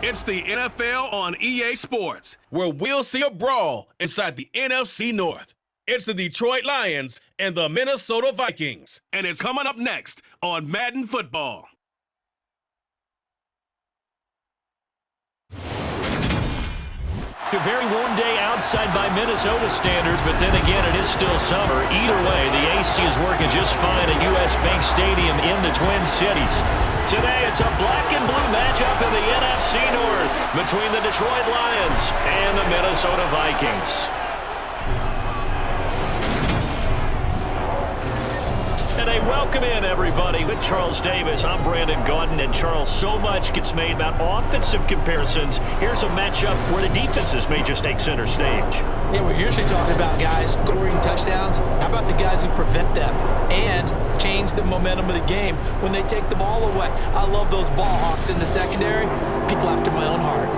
It's the NFL on EA Sports, where we'll see a brawl inside the NFC North. It's the Detroit Lions and the Minnesota Vikings, and it's coming up next on Madden Football. A very warm day outside by Minnesota standards, but then again, it is still summer. Either way, the AC is working just fine at U.S. Bank Stadium in the Twin Cities. Today, it's a black and blue matchup in the NFC North between the Detroit Lions and the Minnesota Vikings. And a welcome in, everybody. With Charles Davis, I'm Brandon Gaudin. And Charles, so much gets made about offensive comparisons. Here's a matchup where the defenses may just take center stage. Yeah, we're usually talking about guys scoring touchdowns. How about the guys who prevent them and change the momentum of the game when they take the ball away? I love those ball hawks in the secondary. People after my own heart.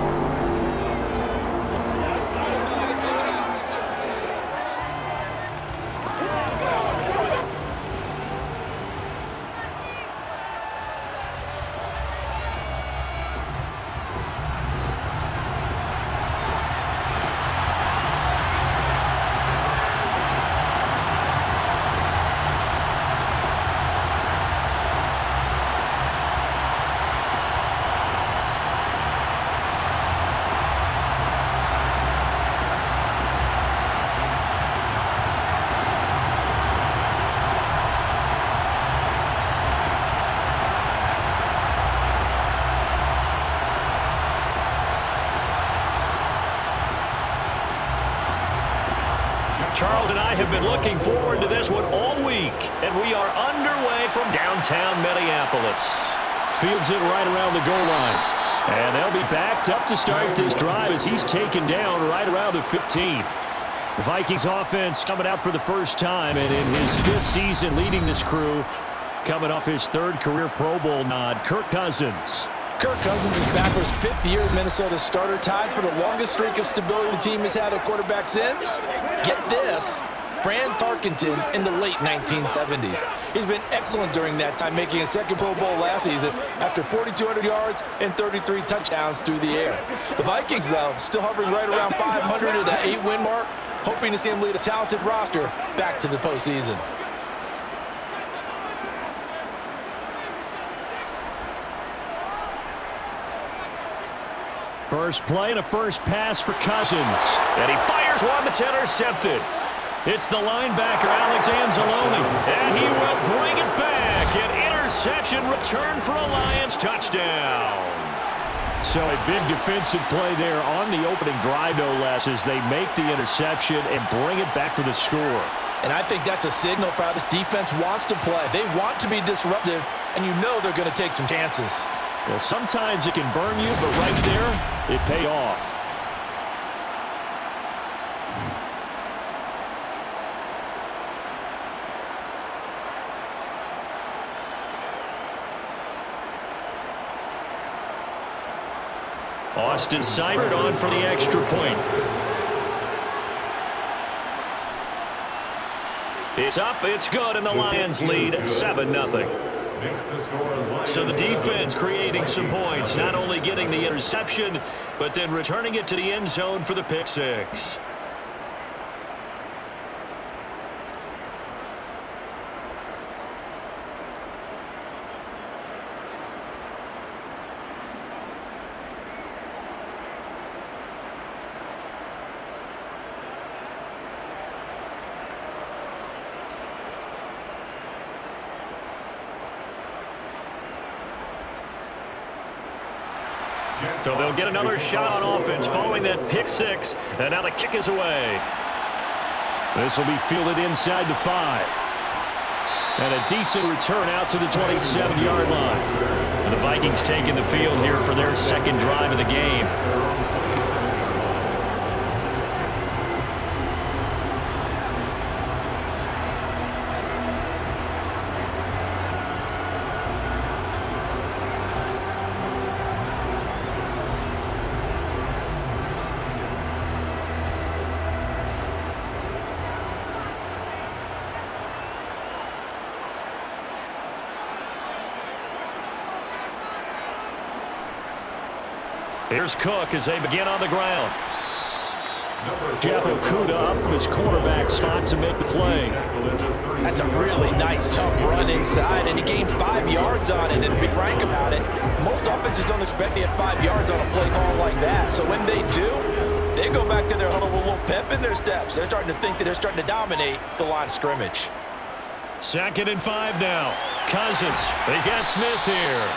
Charles and I have been looking forward to this one all week, and we are underway from downtown Minneapolis. Fields it right around the goal line. And they'll be backed up to start this drive as he's taken down right around the 15. The Vikings offense coming out for the first time, and in his 5th season leading this crew, coming off his 3rd career Pro Bowl nod, Kirk Cousins. Kirk Cousins is back for his 5th year as Minnesota's starter, tied for the longest streak of stability the team has had at quarterback since, get this, Fran Tarkenton in the late 1970s. He's been excellent during that time, making his 2nd Pro Bowl last season after 4,200 yards and 33 touchdowns through the air. The Vikings, though, still hovering right around 500 at that 8-win mark, hoping to see him lead a talented roster back to the postseason. First play and a first pass for Cousins. And he fires one that's intercepted. It's the linebacker, Alex Anzalone. And he will bring it back. An interception return for a Lions touchdown. So a big defensive play there on the opening drive, no less, as they make the interception and bring it back for the score. And I think that's a signal for how this defense wants to play. They want to be disruptive, and you know they're going to take some chances. Well, sometimes it can burn you, but right there, it paid off. Austin Seibert on for the extra point. It's up, it's good, and the Lions lead 7-0. So the defense creating some points, not only getting the interception, but then returning it to the end zone for the pick six. So they'll get another shot on offense following that pick six, and now the kick is away. This will be fielded inside the 5. And a decent return out to the 27-yard line. And the Vikings taking the field here for their 2nd drive of the game. Here's Cook as they begin on the ground. Jeff Okuda up from his cornerback spot to make the play. That's a really nice, tough run inside, and he gained 5 yards on it. And to be frank about it, most offenses don't expect to get 5 yards on a play call like that. So when they do, they go back to their huddle with a little pep in their steps. They're starting to think that they're starting to dominate the line of scrimmage. 2nd and 5 now. Cousins. He's got Smith here.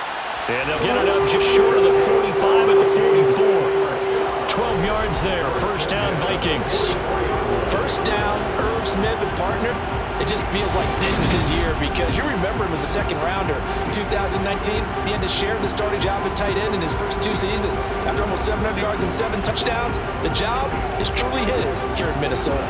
And they'll get it up just short of the 45 at the 44. 12 yards there. First down, Vikings. First down, Irv Smith and partner. It just feels like this is his year because you remember him as a second-rounder. In 2019, he had to share the starting job at tight end in his first 2 seasons. After almost 700 yards and 7 touchdowns, the job is truly his here in Minnesota.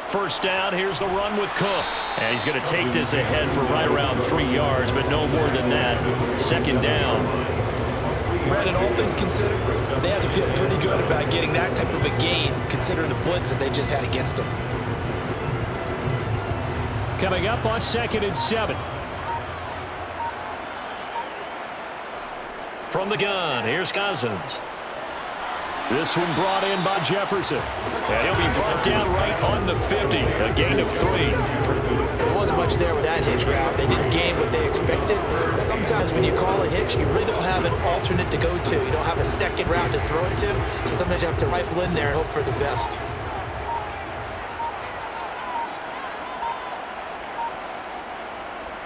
First down, here's the run with Cook. And he's going to take this ahead for right around 3 yards, but no more than that. 2nd down. Brandon, all things considered, they have to feel pretty good about getting that type of a gain, considering the blitz that they just had against them. Coming up on 2nd and 7. From the gun, here's Cousins. This one brought in by Jefferson. And he'll be brought down right on the 50. A gain of 3. There wasn't much there with that hitch route. They didn't gain what they expected. But sometimes when you call a hitch, you really don't have an alternate to go to. You don't have a second route to throw it to. So sometimes you have to rifle in there and hope for the best.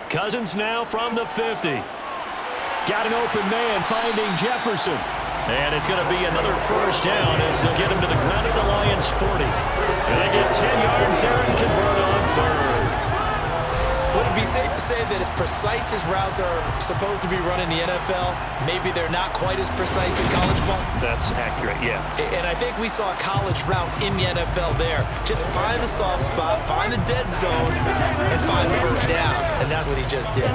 Cousins now from the 50. Got an open man finding Jefferson. And it's going to be another first down as they'll get him to the ground at the Lions' 40. And they get 10 yards there and convert on 3rd. Would it be safe to say that as precise as routes are supposed to be run in the NFL, maybe they're not quite as precise in college ball? That's accurate, yeah. And I think we saw a college route in the NFL there. Just find the soft spot, find the dead zone, and find the first down. And that's what he just did.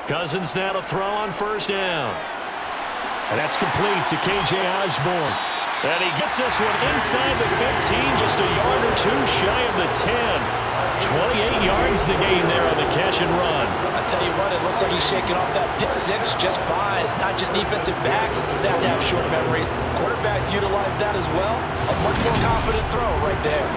Cousins now to throw on first down. And that's complete to K.J. Osborne. And he gets this one inside the 15, just a yard or 2 shy of the 10. 28 yards the gain there on the catch and run. I tell you what, it looks like he's shaking off that pick 6 just fine. It's not just defensive backs that have to have short memories. Quarterbacks utilize that as well. A much more confident throw right there.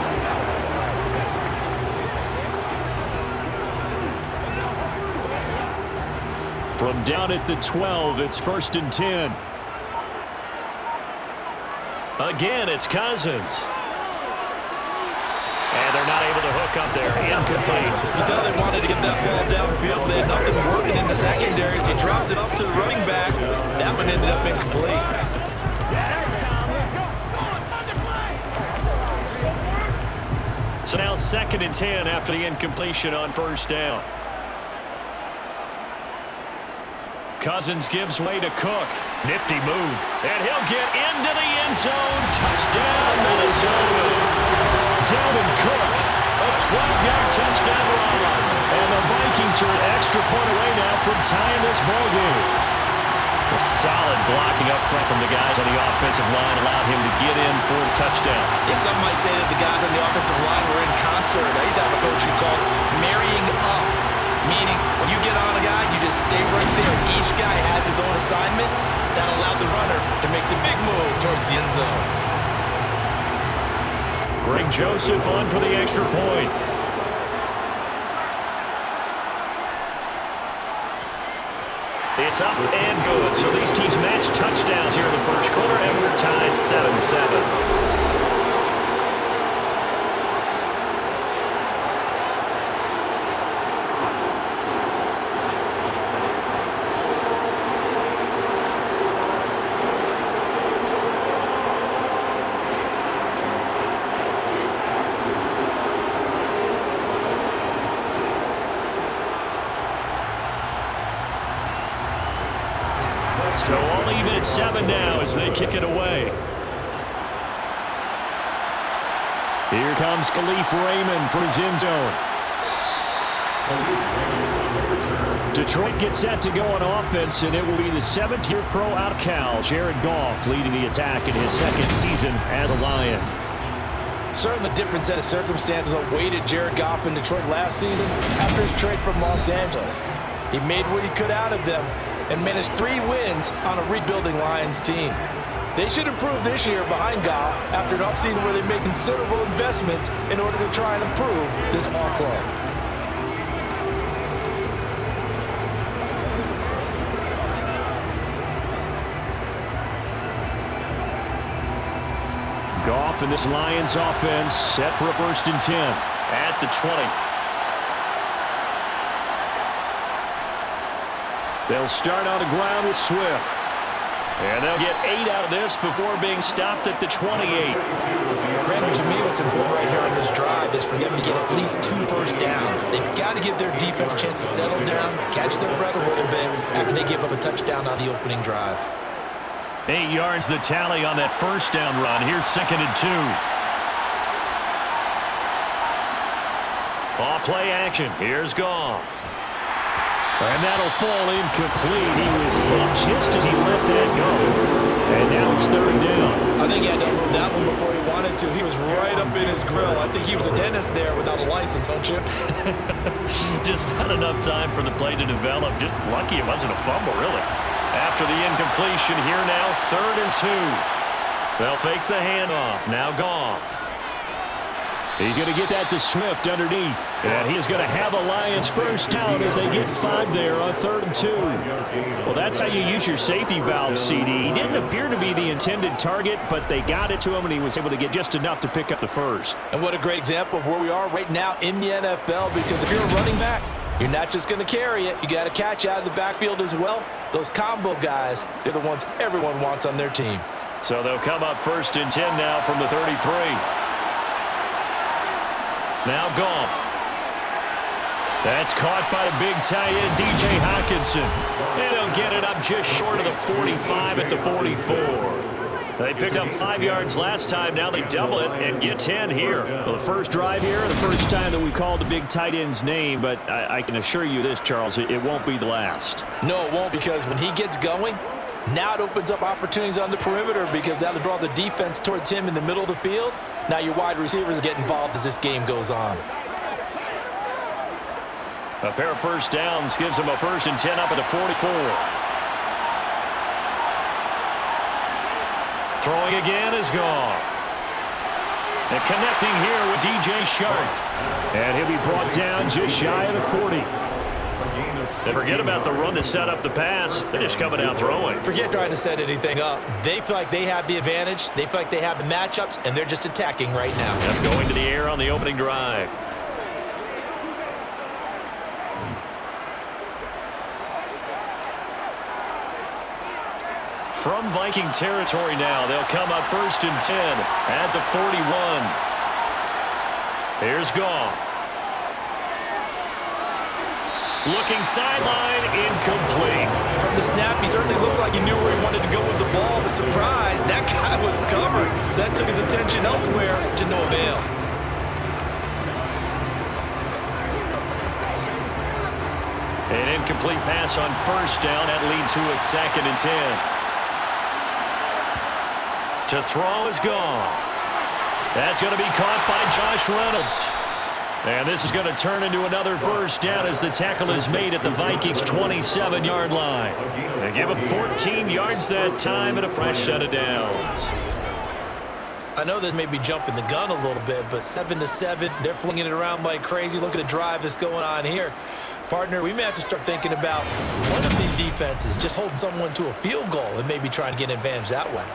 From down at the 12, it's 1st and 10. Again, it's Cousins. And they're not able to hook up there. Incomplete. You know they wanted to get that ball downfield. They had nothing working in the secondaries. He dropped it up to the running back. That one ended up incomplete. So now 2nd and 10 after the incompletion on first down. Cousins gives way to Cook. Nifty move. And he'll get into the end zone. Touchdown, Minnesota. Dalvin Cook, a 12-yard touchdown run. And the Vikings are an extra point away now from tying this ballgame. A solid blocking up front from the guys on the offensive line allowed him to get in for a touchdown. Yeah, some might say that the guys on the offensive line were in concert. I used to have a coach who called marrying up. Meaning, when you get on a guy, you just stay right there. Each guy has his own assignment. That allowed the runner to make the big move towards the end zone. Greg Joseph on for the extra point. It's up and good. So these teams match touchdowns here in the first quarter, and we're tied 7-7. So all even at 7 now as they kick it away. Here comes Khalif Raymond from his end zone. Detroit gets set to go on offense, and it will be the 7th-year pro out of Cal, Jared Goff, leading the attack in his 2nd season as a Lion. Certainly a different set of circumstances awaited Jared Goff in Detroit last season after his trade from Los Angeles. He made what he could out of them and managed 3 wins on a rebuilding Lions team. They should improve this year behind Goff after an offseason where they made considerable investments in order to try and improve this ball club. Goff and this Lions offense set for a 1st and 10 at the 20. They'll start on the ground with Swift. And they'll get 8 out of this before being stopped at the 28. Brandon, to me, what's important right here on this drive is for them to get at least 2 first downs. They've got to give their defense a chance to settle down, catch their breath a little bit after they give up a touchdown on the opening drive. 8 yards the tally on that 1st down run. Here's 2nd and 2. Off play action. Here's Goff. And that'll fall incomplete. He was hit just as he let that go. And now it's 3rd down. I think he had to unload that one before he wanted to. He was right up in his grill. I think he was a dentist there without a license, don't you? Just not enough time for the play to develop. Just lucky it wasn't a fumble, really. After the incompletion, here now, 3rd and 2. They'll fake the handoff. Now Goff. He's going to get that to Swift underneath. And he's going to have a Lions 1st down as they get 5 there on 3rd and 2. Well, that's how you use your safety valve, CD. He didn't appear to be the intended target, but they got it to him, and he was able to get just enough to pick up the 1st. And what a great example of where we are right now in the NFL, because if you're a running back, you're not just going to carry it. You got to catch out of the backfield as well. Those combo guys, they're the ones everyone wants on their team. So they'll come up 1st and 10 now from the 33. Now Goff. That's caught by the big tight end, DJ Hawkinson. And they'll get it up just short of the 45 at the 44. They picked up 5 yards last time. Now they double it and get 10 here. Well, the first drive here, the first time that we called the big tight end's name, but I can assure you this, Charles, it won't be the last. No, it won't, because when he gets going, now it opens up opportunities on the perimeter, because that'll draw the defense towards him in the middle of the field. Now your wide receivers get involved as this game goes on. A pair of 1st downs gives them a 1st and 10 up at the 44. Throwing again is Goff. And connecting here with DJ Shark. And he'll be brought down just shy of the 40. They forget about the run to set up the pass. They're just coming out throwing. Forget trying to set anything up. They feel like they have the advantage. They feel like they have the matchups, and they're just attacking right now. Yep, going to the air on the opening drive. From Viking territory now, they'll come up 1st and 10 at the 41. Here's Goff. Looking sideline, incomplete. From the snap, he certainly looked like he knew where he wanted to go with the ball, but surprise, that guy was covered. So that took his attention elsewhere to no avail. An incomplete pass on 1st down. That leads to a 2nd and 10. To throw is Goff. That's going to be caught by Josh Reynolds. And this is going to turn into another 1st down as the tackle is made at the Vikings' 27-yard line. They give him 14 yards that time and a fresh set of downs. I know this may be jumping the gun a little bit, but 7-7, they're flinging it around like crazy. Look at the drive that's going on here. Partner, we may have to start thinking about one of these defenses just holding someone to a field goal and maybe trying to get an advantage that way.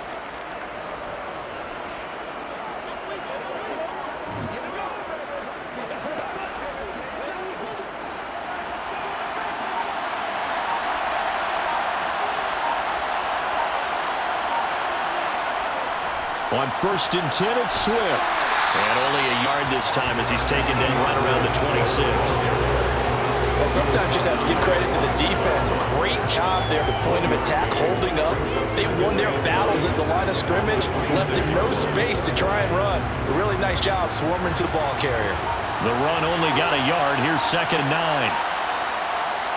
On 1st and 10, it's Swift. And only a yard this time as he's taken down right around the 26. Well, sometimes you just have to give credit to the defense. Great job there, the point of attack, holding up. They won their battles at the line of scrimmage, left them no space to try and run. A really nice job swarming to the ball carrier. The run only got a yard. Here's 2nd and 9.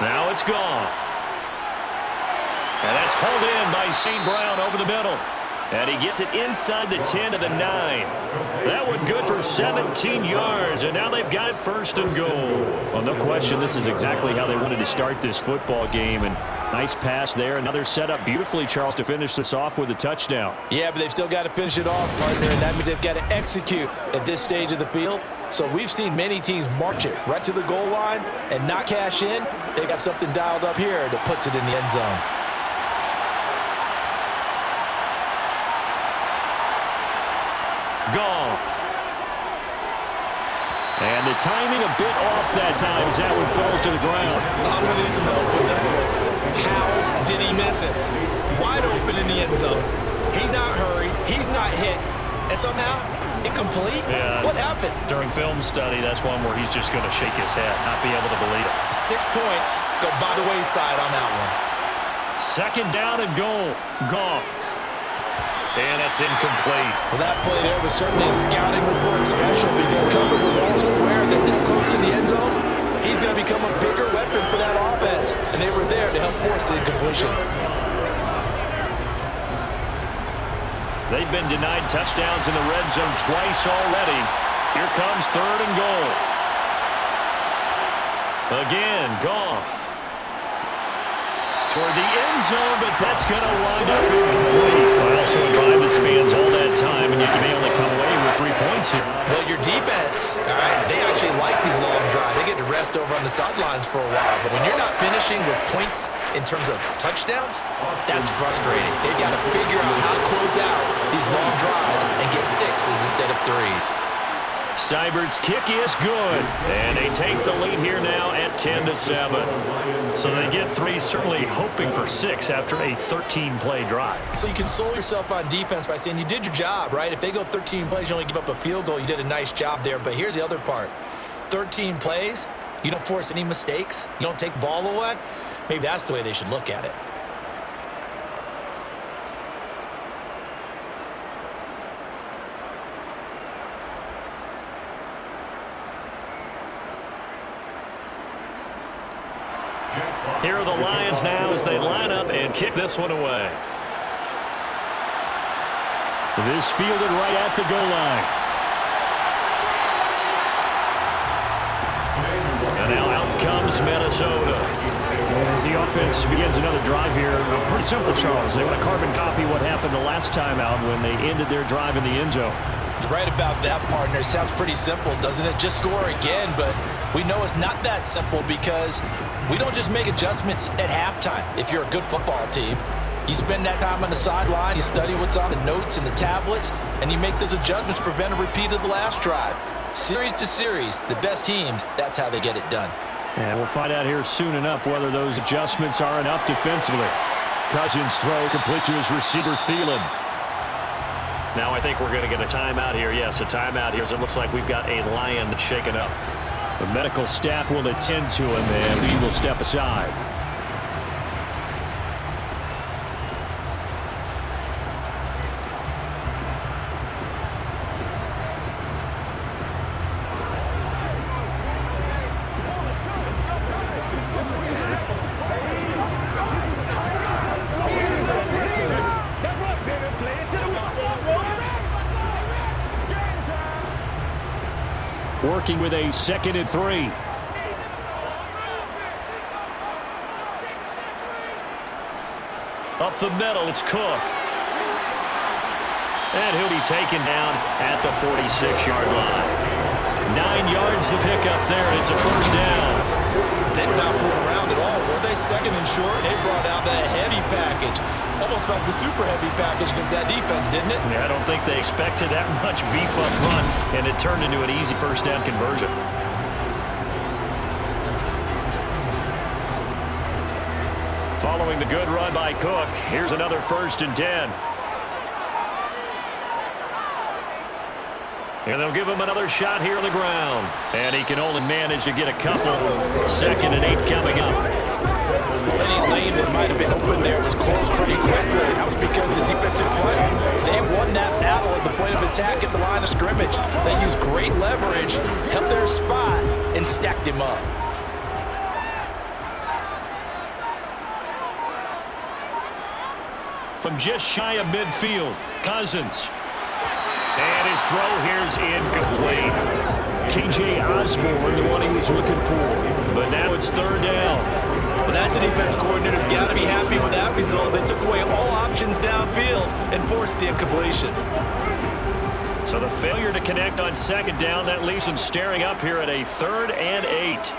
Now it's Goff. And that's hauled in by St. Brown over the middle. And he gets it inside the 10 to the 9. That one good for 17 yards, and now they've got it 1st and goal. Well, no question, this is exactly how they wanted to start this football game. And nice pass there. Another setup beautifully, Charles, to finish this off with a touchdown. Yeah, but they've still got to finish it off, partner, and that means they've got to execute at this stage of the field. So we've seen many teams march it right to the goal line and not cash in. They got something dialed up here that puts it in the end zone. Goff. And the timing a bit off that time as that one falls to the ground. I'm going to need some help with this one. How did he miss it? Wide open in the end zone. He's not hurried. He's not hit. And somehow, incomplete? Yeah. What happened? During film study, that's one where he's just going to shake his head, not be able to believe it. 6 points go by the wayside on that one. 2nd down and goal. Goff. And it's incomplete. Well, that play there was certainly a scouting report special because Cover was all too aware that this close to the end zone, he's going to become a bigger weapon for that offense. And they were there to help force the incompletion. They've been denied touchdowns in the red zone twice already. Here comes 3rd and goal. Again, Goff. Toward the end zone, but that's going to wind up incomplete. Well, so a drive that spans all that time, and yet you may only come away with 3 points here. Well, your defense, all right, they actually like these long drives. They get to rest over on the sidelines for a while. But when you're not finishing with points in terms of touchdowns, that's frustrating. They've got to figure out how to close out these long drives and get 6s instead of 3s. Seibert's kick is good, and they take the lead here now at 10-7. So they get 3, certainly hoping for 6 after a 13-play drive. So you console yourself on defense by saying you did your job, right? If they go 13 plays, you only give up a field goal, you did a nice job there. But here's the other part. 13 plays, you don't force any mistakes, you don't take ball away. Maybe that's the way they should look at it. Here are the Lions now as they line up and kick this one away. This fielded right at the goal line. And now out comes Minnesota. As the offense begins another drive here, pretty simple, Charles. They want to carbon copy what happened the last time out when they ended their drive in the end zone. You're right about that, partner. It sounds pretty simple, doesn't it? Just score again, but we know it's not that simple because we don't just make adjustments at halftime. If you're a good football team, you spend that time on the sideline, you study what's on the notes and the tablets, and you make those adjustments to prevent a repeat of the last drive. Series to series, the best teams, that's how they get it done. And we'll find out here soon enough whether those adjustments are enough defensively. Cousins throw complete to his receiver, Thielen. Now I think we're going to get a timeout here. Yes, a timeout here. So it looks like we've got a Lion shaken up. The medical staff will attend to him, and we will step aside. Working with a 2nd and 3. Up the middle, it's Cook. And he'll be taken down at the 46-yard line. 9 yards to pick up there, and it's a 1st down. They were not fooling around at all, were they? 2nd and short, they brought out that heavy package. Almost felt the super heavy package against that defense, didn't it? Yeah, I don't think they expected that much beef up front, and it turned into an easy 1st down conversion. Following the good run by Cook, here's another 1st and 10. And they'll give him another shot here on the ground. And he can only manage to get a couple. 2nd and 8 coming up. Any lane that might have been open there was closed pretty quickly. That was because the defensive front, they won that battle at the point of attack at the line of scrimmage. They used great leverage, held their spot, and stacked him up. From just shy of midfield, Cousins. And his throw here's incomplete. K.J. Osborne, the one he was looking for. But now it's 3rd down. Well, that's a defense coordinator's got to be happy with that result. They took away all options downfield and forced the incompletion. So the failure to connect on 2nd down, that leaves him staring up here at a 3rd and 8.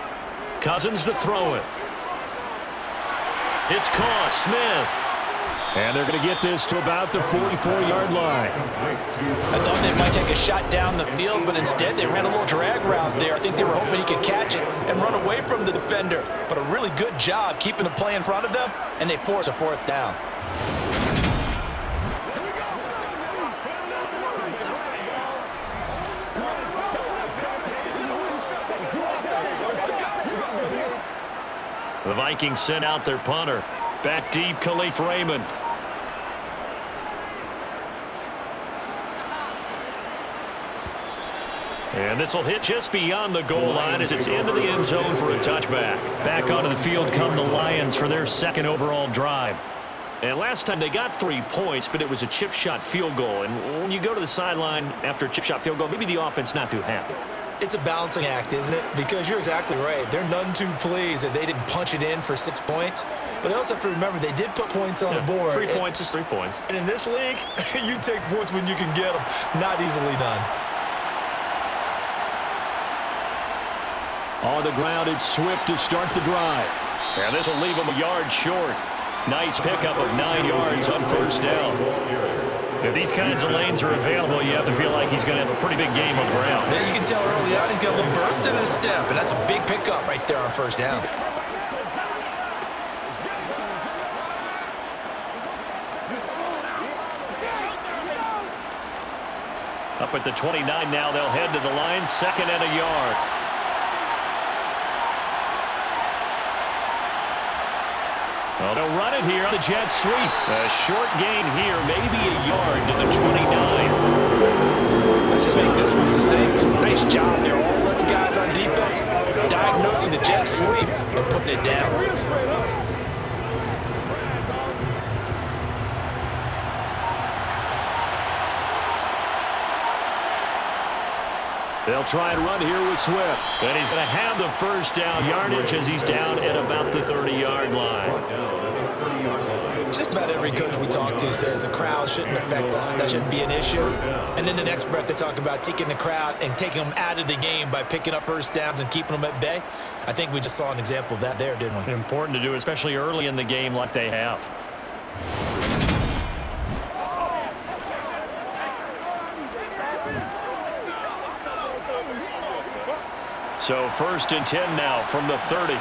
Cousins to throw it. It's caught. Smith. And they're going to get this to about the 44-yard line. I thought they might take a shot down the field, but instead they ran a little drag route there. I think they were hoping he could catch it and run away from the defender. But a really good job keeping the play in front of them, and they force a 4th down. The Vikings sent out their punter. Back deep, Khalif Raymond. And this will hit just beyond the goal line as it's into the end zone for a touchback. Back onto the field come the Lions for their 2nd overall drive. And last time they got 3 points, but it was a chip shot field goal. And when you go to the sideline after a chip shot field goal, maybe the offense not too happy. It's a balancing act, isn't it? Because you're exactly right. They're none too pleased that they didn't punch it in for 6 points. But they also have to remember they did put points on the board. 3 points is 3 points. And in this league, you take points when you can get them. Not easily done. On the ground, it's Swift to start the drive. And this will leave him a yard short. Nice pickup of 9 yards on 1st down. If these kinds of lanes are available, you have to feel like he's going to have a pretty big game on the ground. Yeah, you can tell early on he's got a little burst in his step, and that's a big pickup right there on 1st down. Up at the 29 now, they'll head to the line, 2nd and a yard. Well, they'll run it here on the jet sweep. A short gain here, maybe a yard to the 29. Let's just make this one succinct. Nice job there. All 11 guys on defense diagnosing the jet sweep and putting it down. They'll try and run here with Swift. And he's going to have the 1st down yardage as he's down at about the 30-yard line. Just about every coach we talk to says the crowd shouldn't affect us. That shouldn't be an issue. And in the next breath, they talk about taking the crowd and taking them out of the game by picking up 1st downs and keeping them at bay. I think we just saw an example of that there, didn't we? Important to do, especially early in the game like they have. So 1st and 10 now from the 30.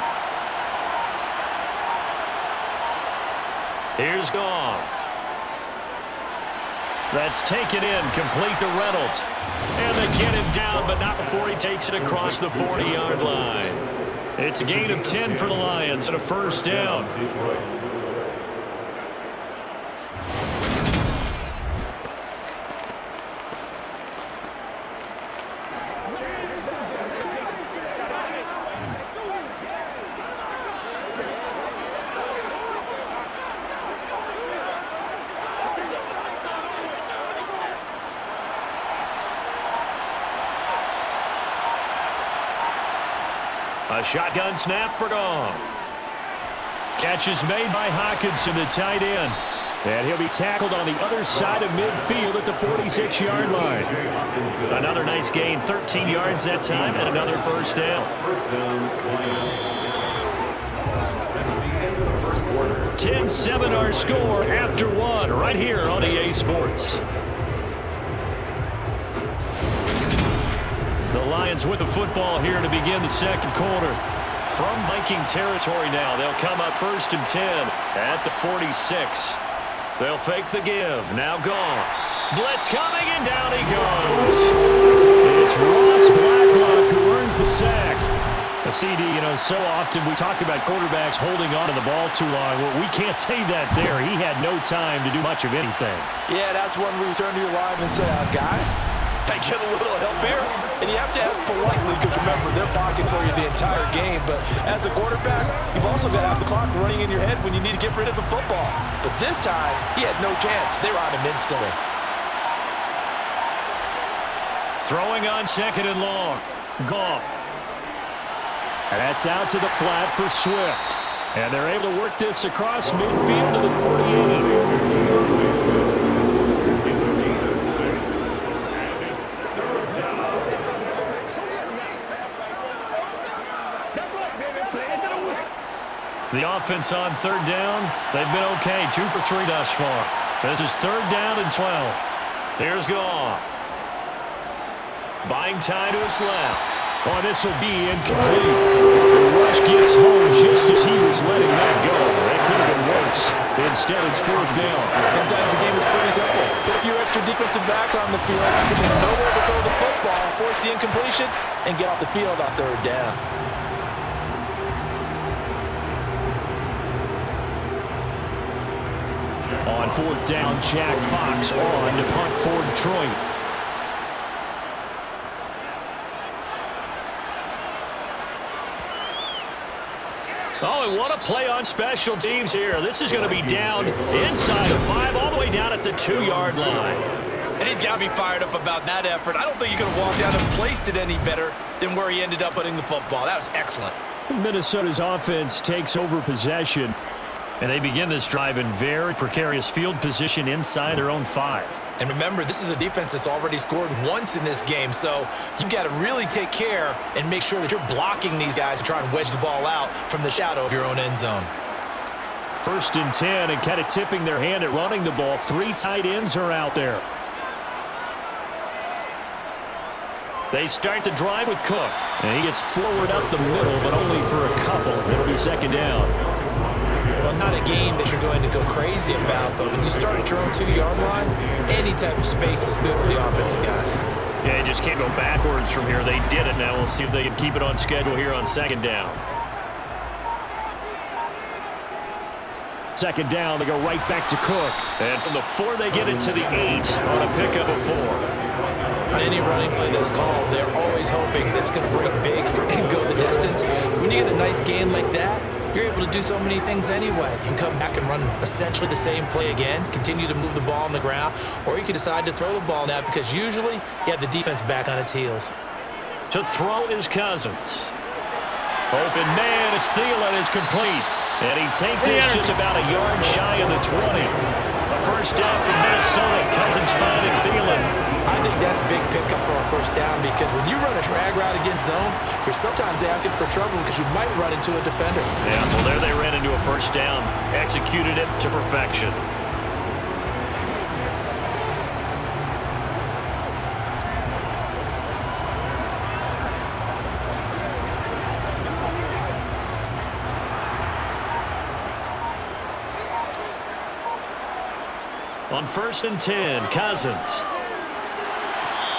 Here's Goff. That's taken in, complete to Reynolds. And they get him down, but not before he takes it across the 40-yard line. It's a gain of 10 for the Lions and a 1st down. A shotgun snap for Goff. Catch is made by Hawkinson, the tight end. And he'll be tackled on the other side of midfield at the 46-yard line. Another nice gain, 13 yards that time, and another 1st down. 10-7 our score after 1 right here on EA Sports. The Lions with the football here to begin the 2nd quarter. From Viking territory now, they'll come up 1st and 10 at the 46. They'll fake the give. Now Goff. Blitz coming, and down he goes. know, so often we talk about quarterbacks holding on to the ball too long. Well, we can't say that there. He had no time to do much of anything. Yeah, that's when we turn to your lineman and say, guys, I get a little help here. And you have to ask politely because, remember, they're blocking for you the entire game. But as a quarterback, you've also got to have the clock running in your head when you need to get rid of the football. But this time, he had no chance. They were on him instantly. Throwing on second and long. Goff. And that's out to the flat for Swift. And they're able to work this across midfield to the 48. The offense on third down, they've been okay. 2 for 3 thus far. This is third down and 12. Here's Goff. Buying time to his left. Oh, this will be incomplete. The rush gets home just as he was letting that go. That could have been worse. Instead, it's fourth down. Sometimes the game is pretty simple. Put a few extra defensive backs on the field, give them nowhere to throw the football, force the incompletion, and get off the field on third down. On fourth down, Jack Fox on to punt for Detroit. Oh, and what a play on special teams here. This is going to be down inside the 5, all the way down at the 2-yard line. And he's got to be fired up about that effort. I don't think he could have walked out and placed it any better than where he ended up putting the football. That was excellent. Minnesota's offense takes over possession. And they begin this drive in very precarious field position inside their own 5. And remember, this is a defense that's already scored once in this game, so you've got to really take care and make sure that you're blocking these guys and try and wedge the ball out from the shadow of your own end zone. First and 10, and kind of tipping their hand at running the ball. 3 tight ends are out there. They start the drive with Cook. And he gets forward up the middle, but only for a couple. It'll be second down. Well, not a game that you're going to go crazy about, but when you start at your own 2-yard line, any type of space is good for the offensive guys. Yeah, you just can't go backwards from here. They did it. Now we'll see if they can keep it on schedule here on second down. Second down, they go right back to Cook. And from the 4, they get it to the 8 on a pickup of 4. On any running play that's called, they're always hoping that it's going to break big and go the distance. When you get a nice gain like that, you're able to do so many things anyway. You can come back and run essentially the same play again, continue to move the ball on the ground, or you can decide to throw the ball now because usually you have the defense back on its heels. To throw is Cousins. Open man, it's Thielen, it's complete. And he takes it just about a yard shy of the 20. A first down for Minnesota. Cousins finding Thielen. I think that's a big pickup for a first down because when you run a drag route against zone, you're sometimes asking for trouble because you might run into a defender. Yeah, well, there they ran into a first down. Executed it to perfection. On first and 10, Cousins.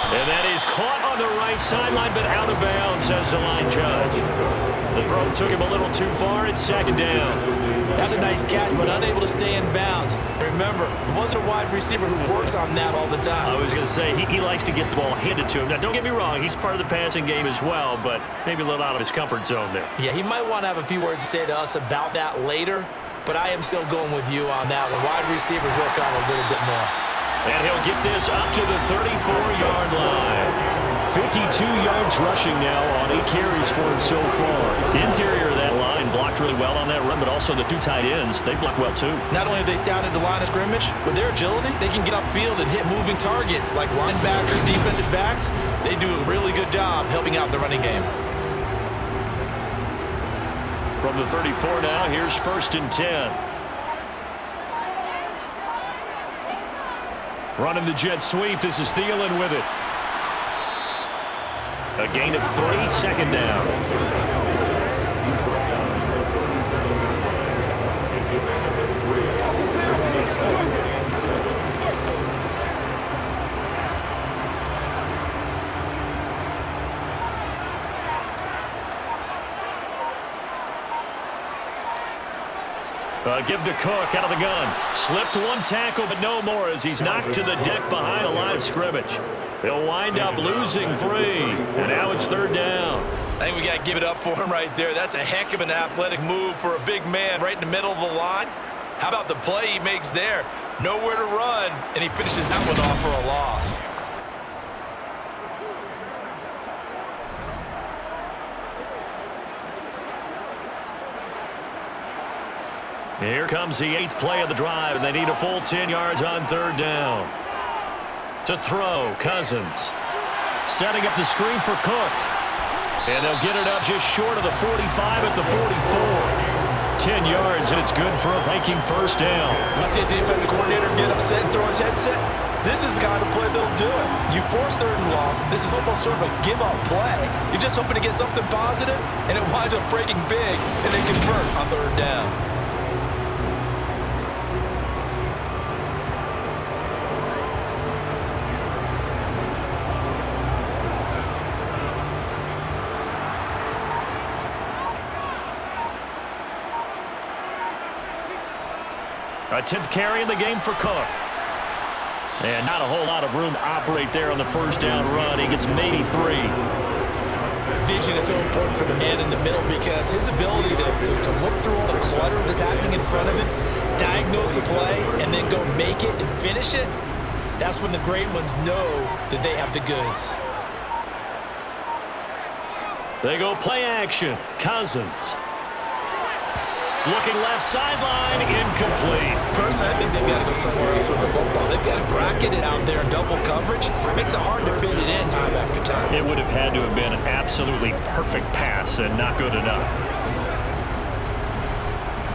And that is caught on the right sideline, but out of bounds, says the line judge. The throw took him a little too far. It's second down. That's a nice catch, but unable to stay in bounds. And remember, it wasn't a wide receiver who works on that all the time. I was going to say, he likes to get the ball handed to him. Now, don't get me wrong, he's part of the passing game as well, but maybe a little out of his comfort zone there. Yeah, he might want to have a few words to say to us about that later, but I am still going with you on that one. Wide receivers work on it a little bit more. And he'll get this up to the 34-yard line. 52 yards rushing now on 8 carries for him so far. The interior of that line blocked really well on that run, but also the 2 tight ends, they blocked well too. Not only have they scouted the line of scrimmage, with their agility, they can get upfield and hit moving targets like linebackers, defensive backs. They do a really good job helping out the running game. From the 34 now, here's first and 10. Running the jet sweep. This is Thielen with it. A gain of 3, second down. Give to Cook out of the gun. Slipped one tackle, but no more as he's knocked to the deck behind a line of scrimmage. He'll wind up losing 3, and now it's 3rd down. I think we got to give it up for him right there. That's a heck of an athletic move for a big man right in the middle of the line. How about the play he makes there? Nowhere to run, and he finishes that one off for a loss. Here comes the 8th play of the drive, and they need a full 10 yards on 3rd down. To throw, Cousins. Setting up the screen for Cook. And they'll get it up just short of the 45 at the 44. 10 yards, and it's good for a Viking 1st down. I see a defensive coordinator get upset and throw his headset. This is the kind of play that'll do it. You force 3rd and long. This is almost sort of a give-up play. You're just hoping to get something positive, and it winds up breaking big, and they convert on 3rd down. A 10th carry in the game for Cook. And not a whole lot of room to operate there on the 1st down run. He gets maybe 3. Vision is so important for the man in the middle because his ability to look through all the clutter that's happening in front of him, diagnose a play, and then go make it and finish it, that's when the great ones know that they have the goods. They go play action. Cousins. Looking left sideline, incomplete. Personally, I think they've got to go somewhere else with the football. They've got to bracket it out there in double coverage. Makes it hard to fit it in time after time. It would have had to have been an absolutely perfect pass and not good enough.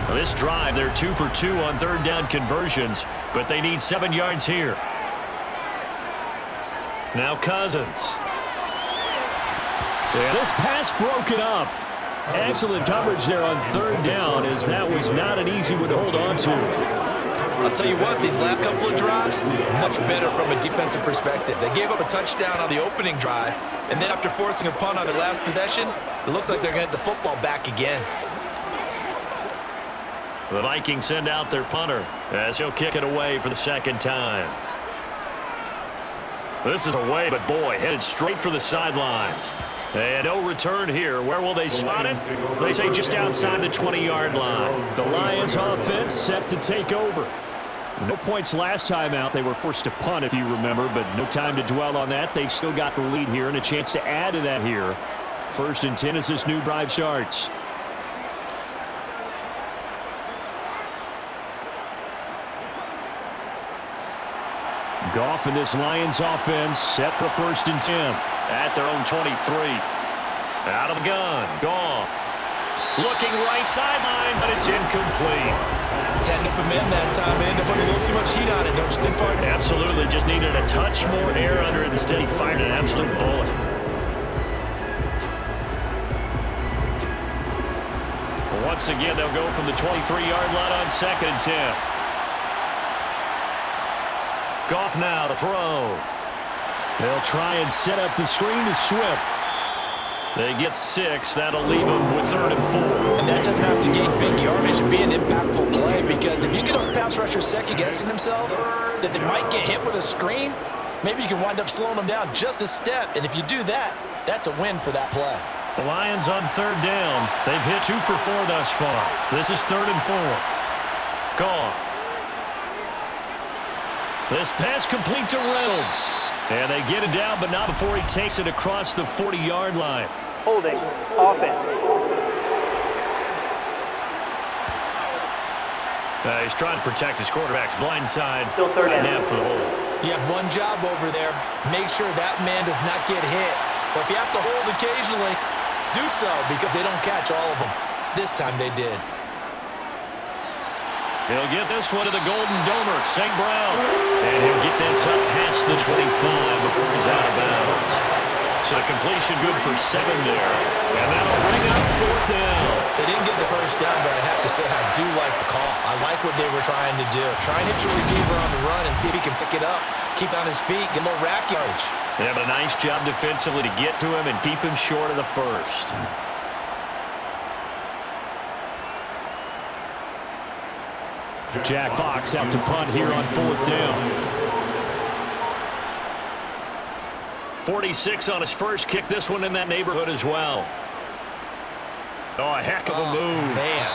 Well, this drive, they're 2 for 2 on 3rd down conversions, but they need 7 yards here. Now Cousins. Yeah, this pass broken up. Excellent coverage there on 3rd down, as that was not an easy one to hold on to. I'll tell you what, these last couple of drives, much better from a defensive perspective. They gave up a touchdown on the opening drive, and then after forcing a punt on their last possession, it looks like they're going to get the football back again. The Vikings send out their punter as he'll kick it away for the 2nd time. This is away, but boy, headed straight for the sidelines. And no return here. Where will they spot it? They say just outside the 20-yard line. The Lions offense set to take over. No points last time out. They were forced to punt, if you remember, but no time to dwell on that. They've still got the lead here and a chance to add to that here. 1st and 10 as this new drive starts. Goff and this Lions offense set for 1st and 10 at their own 23. Out of the gun, Goff. Looking right sideline, but it's incomplete. Had to amend that time and end up putting a little too much heat on it, don't you think, partner? Absolutely, just needed a touch more air under it. Instead, he fired an absolute bullet. Once again, they'll go from the 23-yard line on 2nd and 10. Goff now to throw. They'll try and set up the screen to Swift. They get 6. That'll leave them with 3rd and 4. And that doesn't have to gain big yardage and be an impactful play, because if you get those pass rushers second-guessing themselves that they might get hit with a screen, maybe you can wind up slowing them down just a step. And if you do that, that's a win for that play. The Lions on 3rd down. They've hit 2 for 4 thus far. This is 3rd and 4. Goff. This pass complete to Reynolds. And they get it down, but not before he takes it across the 40-yard line. Holding. Offense. He's trying to protect his quarterback's blind side. Still 3rd down. For the hold. You have one job over there. Make sure that man does not get hit. So if you have to hold occasionally, do so, because they don't catch all of them. This time they did. He'll get this one to the Golden Domer, St. Brown. And he'll get this up past the 25 before he's out of bounds. So the completion good for 7 there. And that'll bring up 4th down. They didn't get the 1st down, but I have to say I do like the call. I like what they were trying to do. Try and hit your receiver on the run and see if he can pick it up. Keep on his feet, get a little rack yardage. They have a nice job defensively to get to him and keep him short of the 1st. Jack Fox out to punt here on 4th down. 46 on his first kick. This one in that neighborhood as well. Oh, a heck of a move. Man.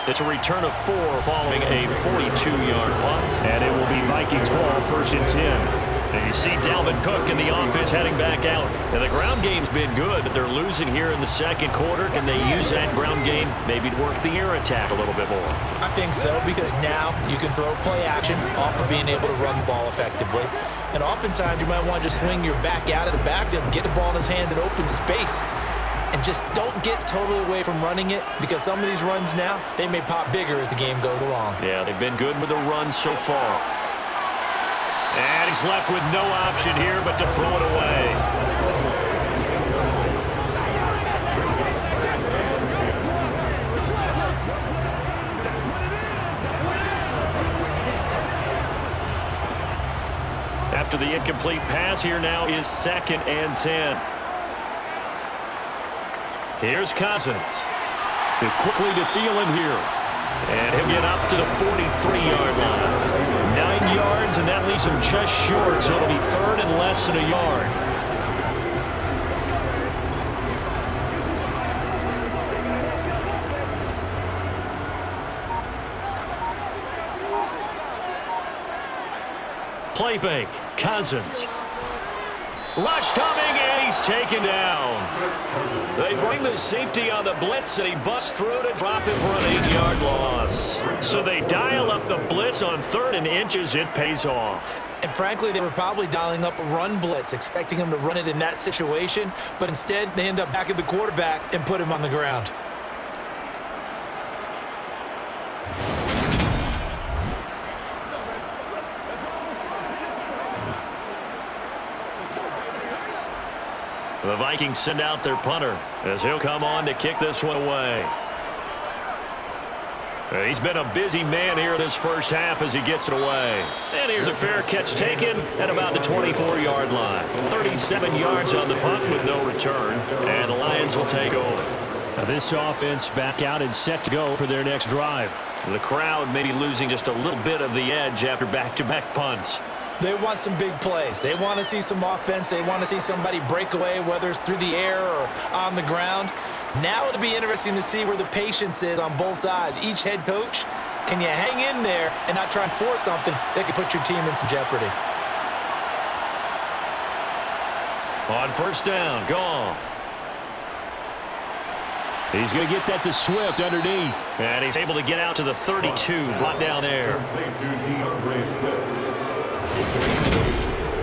It's a return of 4 following a 42-yard punt. And it will be Vikings ball, 1st and 10. And you see Dalvin Cook in the offense heading back out. And the ground game's been good, but they're losing here in the second quarter. Can they use that ground game maybe to work the air attack a little bit more? I think so, because now you can throw play action off of being able to run the ball effectively. And oftentimes you might want to just swing your back out of the backfield and get the ball in his hands in open space. And just don't get totally away from running it, because some of these runs now, they may pop bigger as the game goes along. Yeah, they've been good with the run so far. And he's left with no option here but to throw it away. After the incomplete pass, here now is 2nd and 10. Here's Cousins. Quickly to Thielen here. And he'll get up to the 43-yard line. 9 yards, and that leaves him just short, so it'll be 3rd and less than a yard. Play fake. Cousins. Rush coming, and he's taken down. They bring the safety on the blitz, and he busts through to drop him for an 8-yard loss. So they dial up the blitz on 3rd and inches. It pays off. And frankly, they were probably dialing up a run blitz, expecting him to run it in that situation. But instead, they end up back at the quarterback and put him on the ground. The Vikings send out their punter as he'll come on to kick this one away. He's been a busy man here this first half as he gets it away. And here's a fair catch taken at about the 24-yard line. 37 yards on the punt with no return. And the Lions will take over. Now this offense back out and set to go for their next drive. The crowd maybe losing just a little bit of the edge after back-to-back punts. They want some big plays. They want to see some offense. They want to see somebody break away, whether it's through the air or on the ground. Now it'll be interesting to see where the patience is on both sides. Each head coach, can you hang in there and not try and force something that could put your team in some jeopardy? On 1st down, Goff. He's going to get that to Swift underneath. And he's able to get out to the 32, brought down there.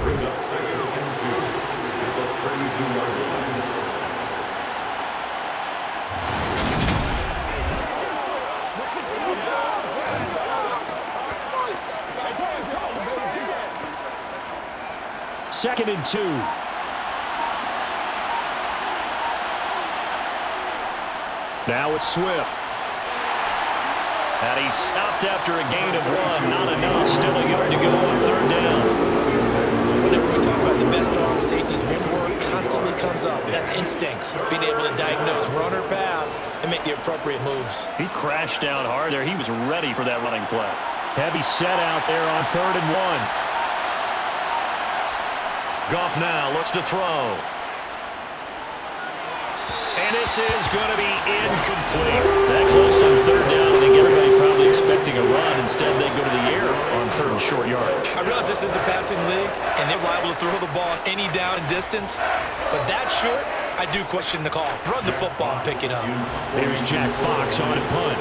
Brings up 2nd and 2 at the 32-yard line. Second and 2. Now it's Swift. And he's stopped after a gain of 1. Not enough. Still a yard to go on 3rd down. Whenever we talk about the best strong safeties, one word constantly comes up, and that's instincts. Being able to diagnose run or pass and make the appropriate moves. He crashed down hard there. He was ready for that running play. Heavy set out there on 3rd and 1. Goff now looks to throw. And this is going to be incomplete. That close on 3rd down. I think everybody probably expecting a run. Instead, they go to the air on 3rd and short yardage. I realize this is a passing league, and they're liable to throw the ball any down and distance. But that short, I do question the call. Run the football and pick it up. Here's Jack Fox on a punt.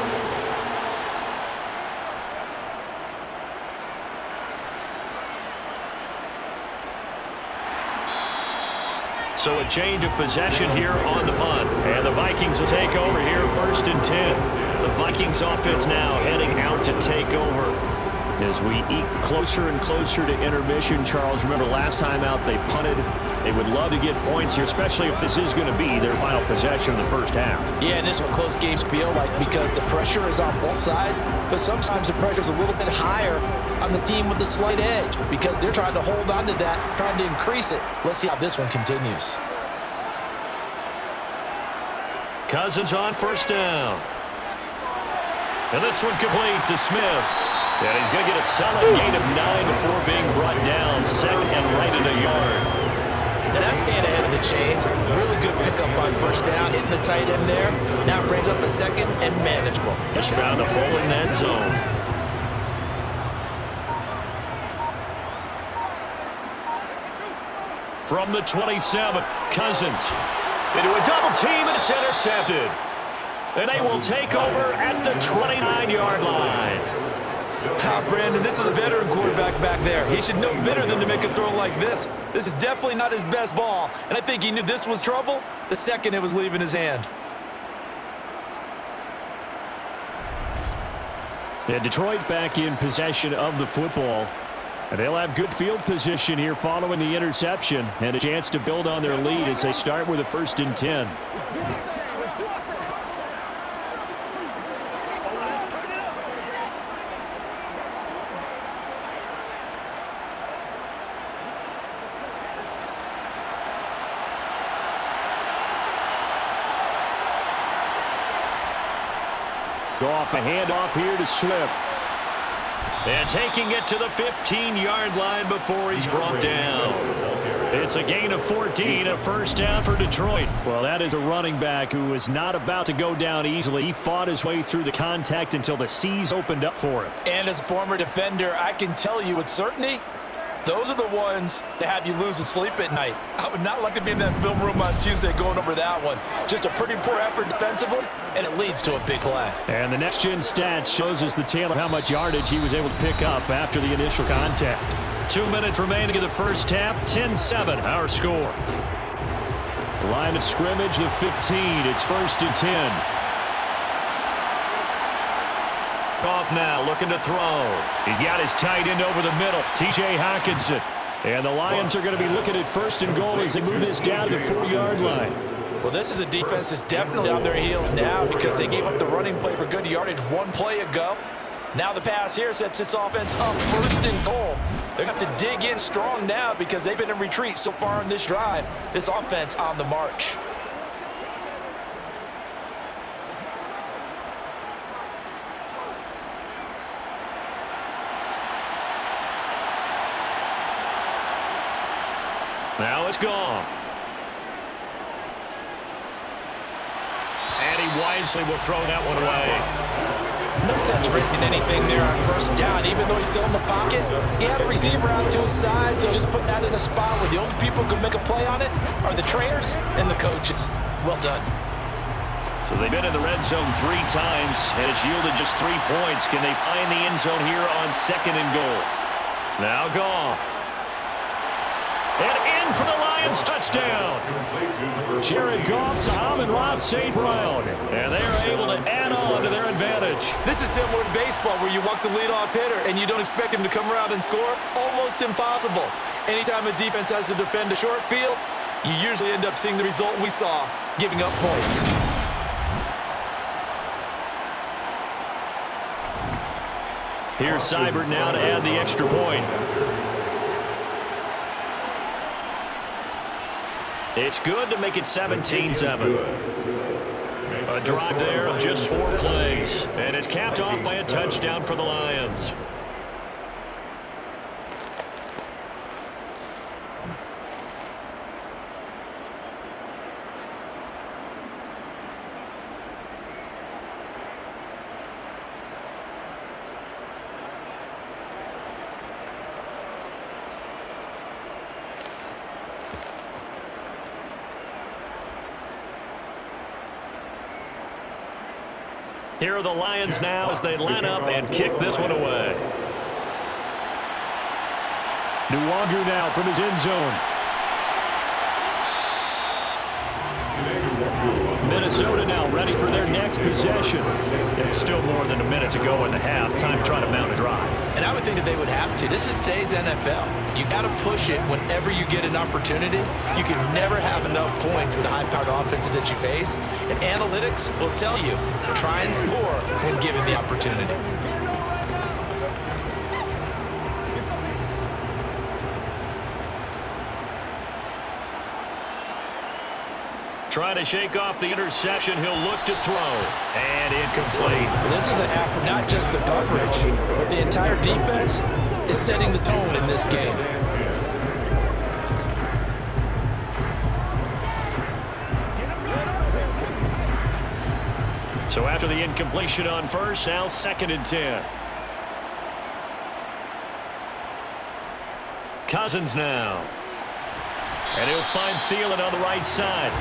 So a change of possession here on the punt. And the Vikings will take over here 1st and 10. The Vikings offense now heading out to take over. As we eke closer and closer to intermission, Charles, remember last time out they punted. They would love to get points here, especially if this is going to be their final possession in the first half. Yeah, and this is what close games feel like, because the pressure is on both sides, but sometimes the pressure is a little bit higher on the team with the slight edge because they're trying to hold on to that, trying to increase it. Let's see how this one continues. Cousins on 1st down. And this one complete to Smith. And he's going to get a solid gain of 9 before being brought down. Second and right at a yard. And that's staying ahead of the chains. Really good pickup on first down, hitting the tight end there. Now it brings up a second and manageable. Just found a hole in that zone. From the 27, Cousins into a double team, and it's intercepted. And they will take over at the 29-yard line. Brandon, this is a veteran quarterback back there. He should know better than to make a throw like this. This is definitely not his best ball, and I think he knew this was trouble the second it was leaving his hand. And Detroit back in possession of the football. And they'll have good field position here following the interception and a chance to build on their lead as they start with a 1st and 10. Goff, a handoff here to Swift. And taking it to the 15-yard line before he's brought down. It's a gain of 14, a first down for Detroit. Well, that is a running back who is not about to go down easily. He fought his way through the contact until the seas opened up for him. And as a former defender, I can tell you with certainty, those are the ones that have you losing sleep at night. I would not like to be in that film room on Tuesday going over that one. Just a pretty poor effort defensively, and it leads to a big play. And the next-gen stats shows us the tale of how much yardage he was able to pick up after the initial contact. 2 minutes remaining in the first half, 10-7, our score. Line of scrimmage, the 15. It's 1st and 10. Off now, looking to throw. He's got his tight end over the middle, T.J. Hockenson. And the Lions are going to be looking at 1st and goal as they move this down the 4-yard line. Well, this is a defense that's definitely on their heels now because they gave up the running play for good yardage one play ago. Now the pass here sets this offense up 1st and goal. They're going to have to dig in strong now because they've been in retreat so far in this drive. This offense on the march. Now it's gone. And he wisely will throw that one away. No sense risking anything there on first down, even though he's still in the pocket. He had a receiver out to his side, so just put that in a spot where the only people who can make a play on it are the trainers and the coaches. Well done. So they've been in the red zone 3 times, and it's yielded just 3 points. Can they find the end zone here on 2nd and goal? Now Goff. And in for the Lions touchdown. Jared Goff to Amon-Ra St. Brown. And they are able to add on to their advantage. This is similar to baseball where you walk the leadoff hitter and you don't expect him to come around and score. Almost impossible. Anytime a defense has to defend a short field, you usually end up seeing the result we saw, giving up points. Here's Seibert now to add the extra point. It's good to make it 17-7. A drive there of just 4 plays. And it's capped off by a touchdown for the Lions. Here are the Lions now as they line up and kick this one away. Nwangu now from his end zone. Minnesota now ready for their next possession. There's still more than a minute to go in the half. Time to try to mount a drive. And I would think that they would have to. This is today's NFL. You got to push it whenever you get an opportunity. You can never have enough points with the high-powered offenses that you face. And analytics will tell you, try and score when given the opportunity. Trying to shake off the interception. He'll look to throw. And incomplete. This is a half where not just the coverage, but the entire defense is setting the tone in this game. So after the incompletion on first, now 2nd and 10. Cousins now. And he'll find Thielen on the right side.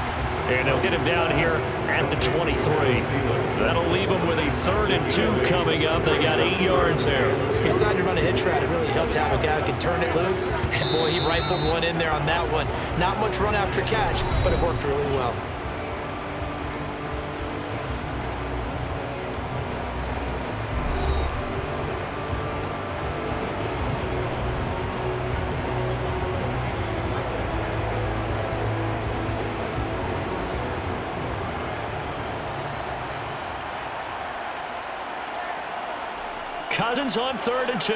And they'll get him down here at the 23. That'll leave him with a 3rd and 2 coming up. They got 8 yards there. He decided to run a hitch route. It really helped to have a guy who can turn it loose. And, boy, he rifled one in there on that one. Not much run after catch, but it worked really well. Cousins on 3rd and 2.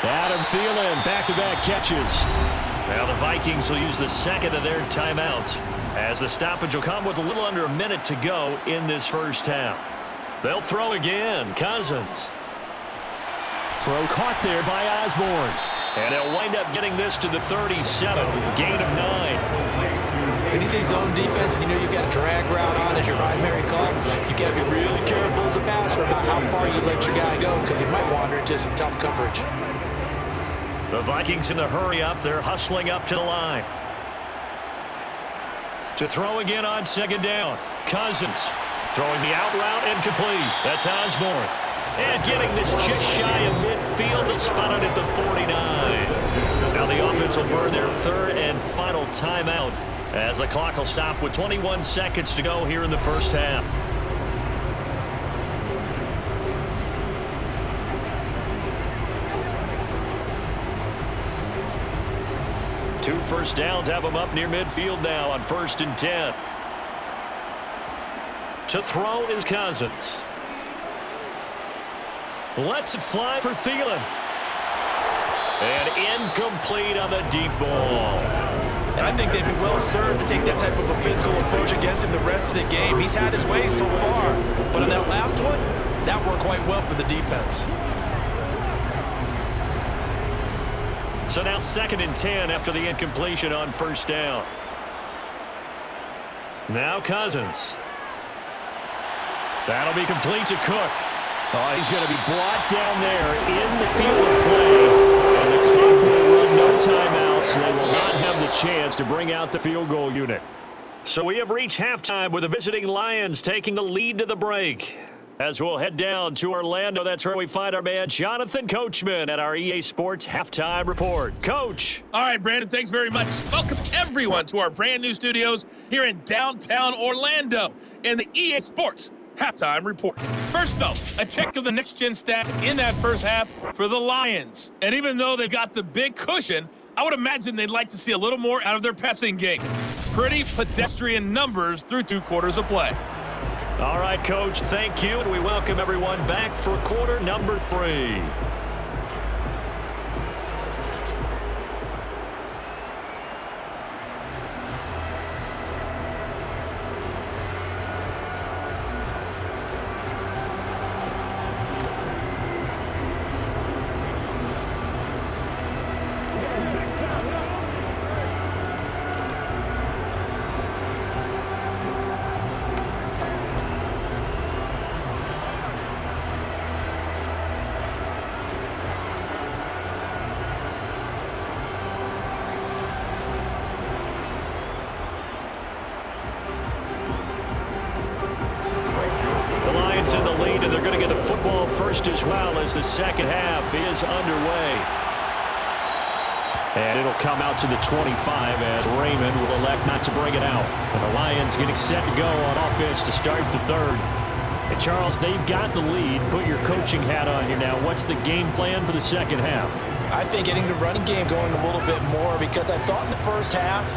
Adam Thielen, back-to-back catches. Now the Vikings will use the 2nd of their timeouts as the stoppage will come with a little under a minute to go in this first half. They'll throw again. Cousins. Throw caught there by Osborne. And they'll wind up getting this to the 37. Gain of 9. When you see zone defense, you know you've got a drag route on as your primary call. You got to be really careful as a passer about how far you let your guy go because he might wander into some tough coverage. The Vikings in the hurry up. They're hustling up to the line. To throw again on 2nd down. Cousins throwing the out route incomplete. That's Osborne. And getting this just shy of midfield to spot it at the 49. Now the offense will burn their 3rd and final timeout as the clock will stop with 21 seconds to go here in the first half. Two first downs have them up near midfield now on 1st and 10. To throw is Cousins. Lets it fly for Thielen. And incomplete on the deep ball. And I think they'd be well served to take that type of a physical approach against him the rest of the game. He's had his way so far, but on that last one, that worked quite well for the defense. So now 2nd and 10 after the incompletion on 1st down. Now Cousins. That'll be complete to Cook. Oh, he's going to be brought down there in the field of play. And the clock will run no timeouts. They will not have the chance to bring out the field goal unit. So we have reached halftime with the visiting Lions taking the lead to the break. As we'll head down to Orlando, that's where we find our man Jonathan Coachman at our EA Sports Halftime Report. Coach. All right, Brandon, thanks very much. Welcome everyone to our brand new studios here in downtown Orlando in the EA Sports Halftime Report. First, though, a check of the next-gen stats in that first half for the Lions. And even though they've got the big cushion, I would imagine they'd like to see a little more out of their passing game. Pretty pedestrian numbers through 2 quarters of play. All right, Coach, thank you. And we welcome everyone back for quarter number 3. In the lead, and they're going to get the football first as well as the second half is underway. And it'll come out to the 25 as Raymond will elect not to bring it out. And the Lions getting set to go on offense to start the 3rd. And Charles, they've got the lead. Put your coaching hat on here now. What's the game plan for the second half? I think getting the running game going a little bit more because I thought in the first half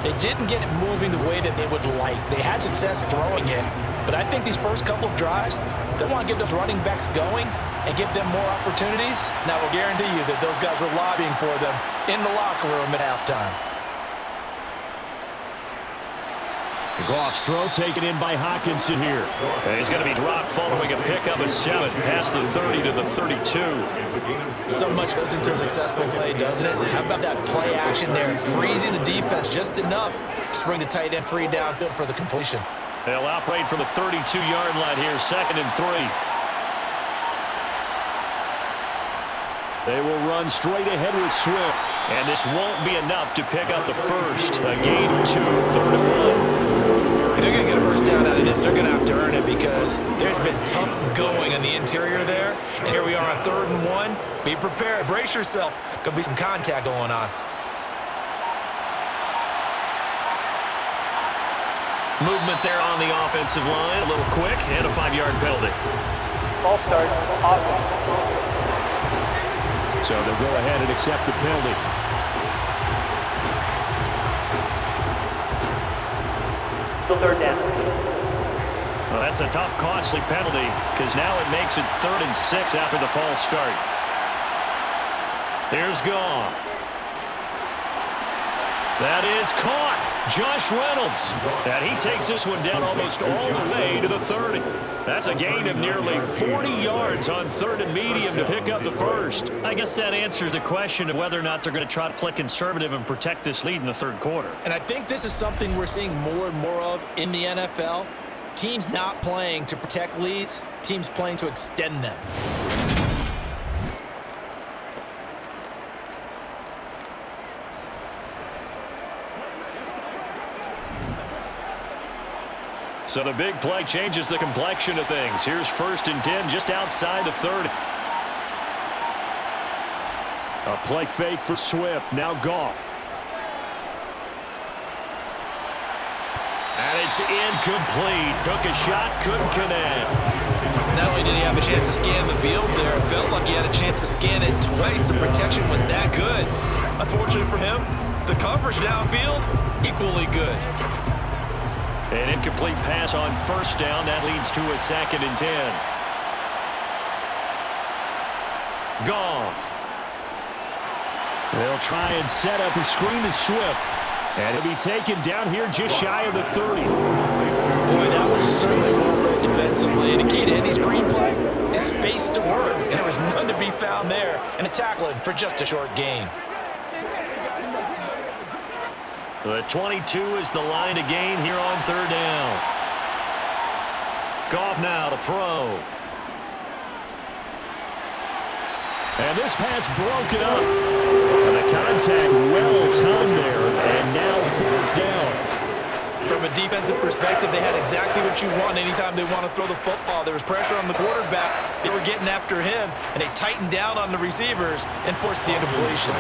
they didn't get it moving the way that they would like. They had success throwing it. But I think these first couple of drives, they want to get those running backs going and give them more opportunities. And I will guarantee you that those guys were lobbying for them in the locker room at halftime. Goff's throw taken in by Hockenson here. And he's going to be dropped following a pickup of 7 past the 30 to the 32. So much goes into a successful play, doesn't it? How about that play action there, freezing the defense just enough to bring the tight end free downfield for the completion. They'll operate from the 32-yard line here, 2nd and 3. They will run straight ahead with Swift. And this won't be enough to pick up the first. A gain of 2, 3rd and 1. If they're going to get a first down out of this, they're going to have to earn it because there's been tough going in the interior there. And here we are on 3rd and 1. Be prepared. Brace yourself. Going to be some contact going on. Movement there on the offensive line. A little quick and a 5-yard penalty. Ball start, offense. So they'll go ahead and accept the penalty. Still 3rd down. Well, that's a tough, costly penalty because now it makes it 3rd and 6 after the false start. Here's Goff. That is caught. Josh Reynolds. And he takes this one down almost all the way to the 30. That's a gain of nearly 40 yards on 3rd and medium to pick up the first. I guess that answers the question of whether or not they're going to try to play conservative and protect this lead in the 3rd quarter. And I think this is something we're seeing more and more of in the NFL. Teams not playing to protect leads, teams playing to extend them. So the big play changes the complexion of things. Here's 1st and 10 just outside the 30. A play fake for Swift. Now Goff. And it's incomplete. Took a shot, couldn't connect. Not only did he have a chance to scan the field there, it felt like he had a chance to scan it twice. The protection was that good. Unfortunately for him, the coverage downfield, equally good. An incomplete pass on 1st down. That leads to a 2nd and 10. Goff. They'll try and set up the screen to Swift. And it'll be taken down here just shy of the 30. Boy, that was certainly well read defensively. And the key to any screenplay is space to work. And there was none to be found there. And a tackle for just a short gain. The 22 is the line to gain here on 3rd down. Goff now to throw. And this pass broken up. And the contact well timed there. And now 4th down. From a defensive perspective, they had exactly what you want anytime they want to throw the football. There was pressure on the quarterback. They were getting after him, and they tightened down on the receivers and forced the incompletion.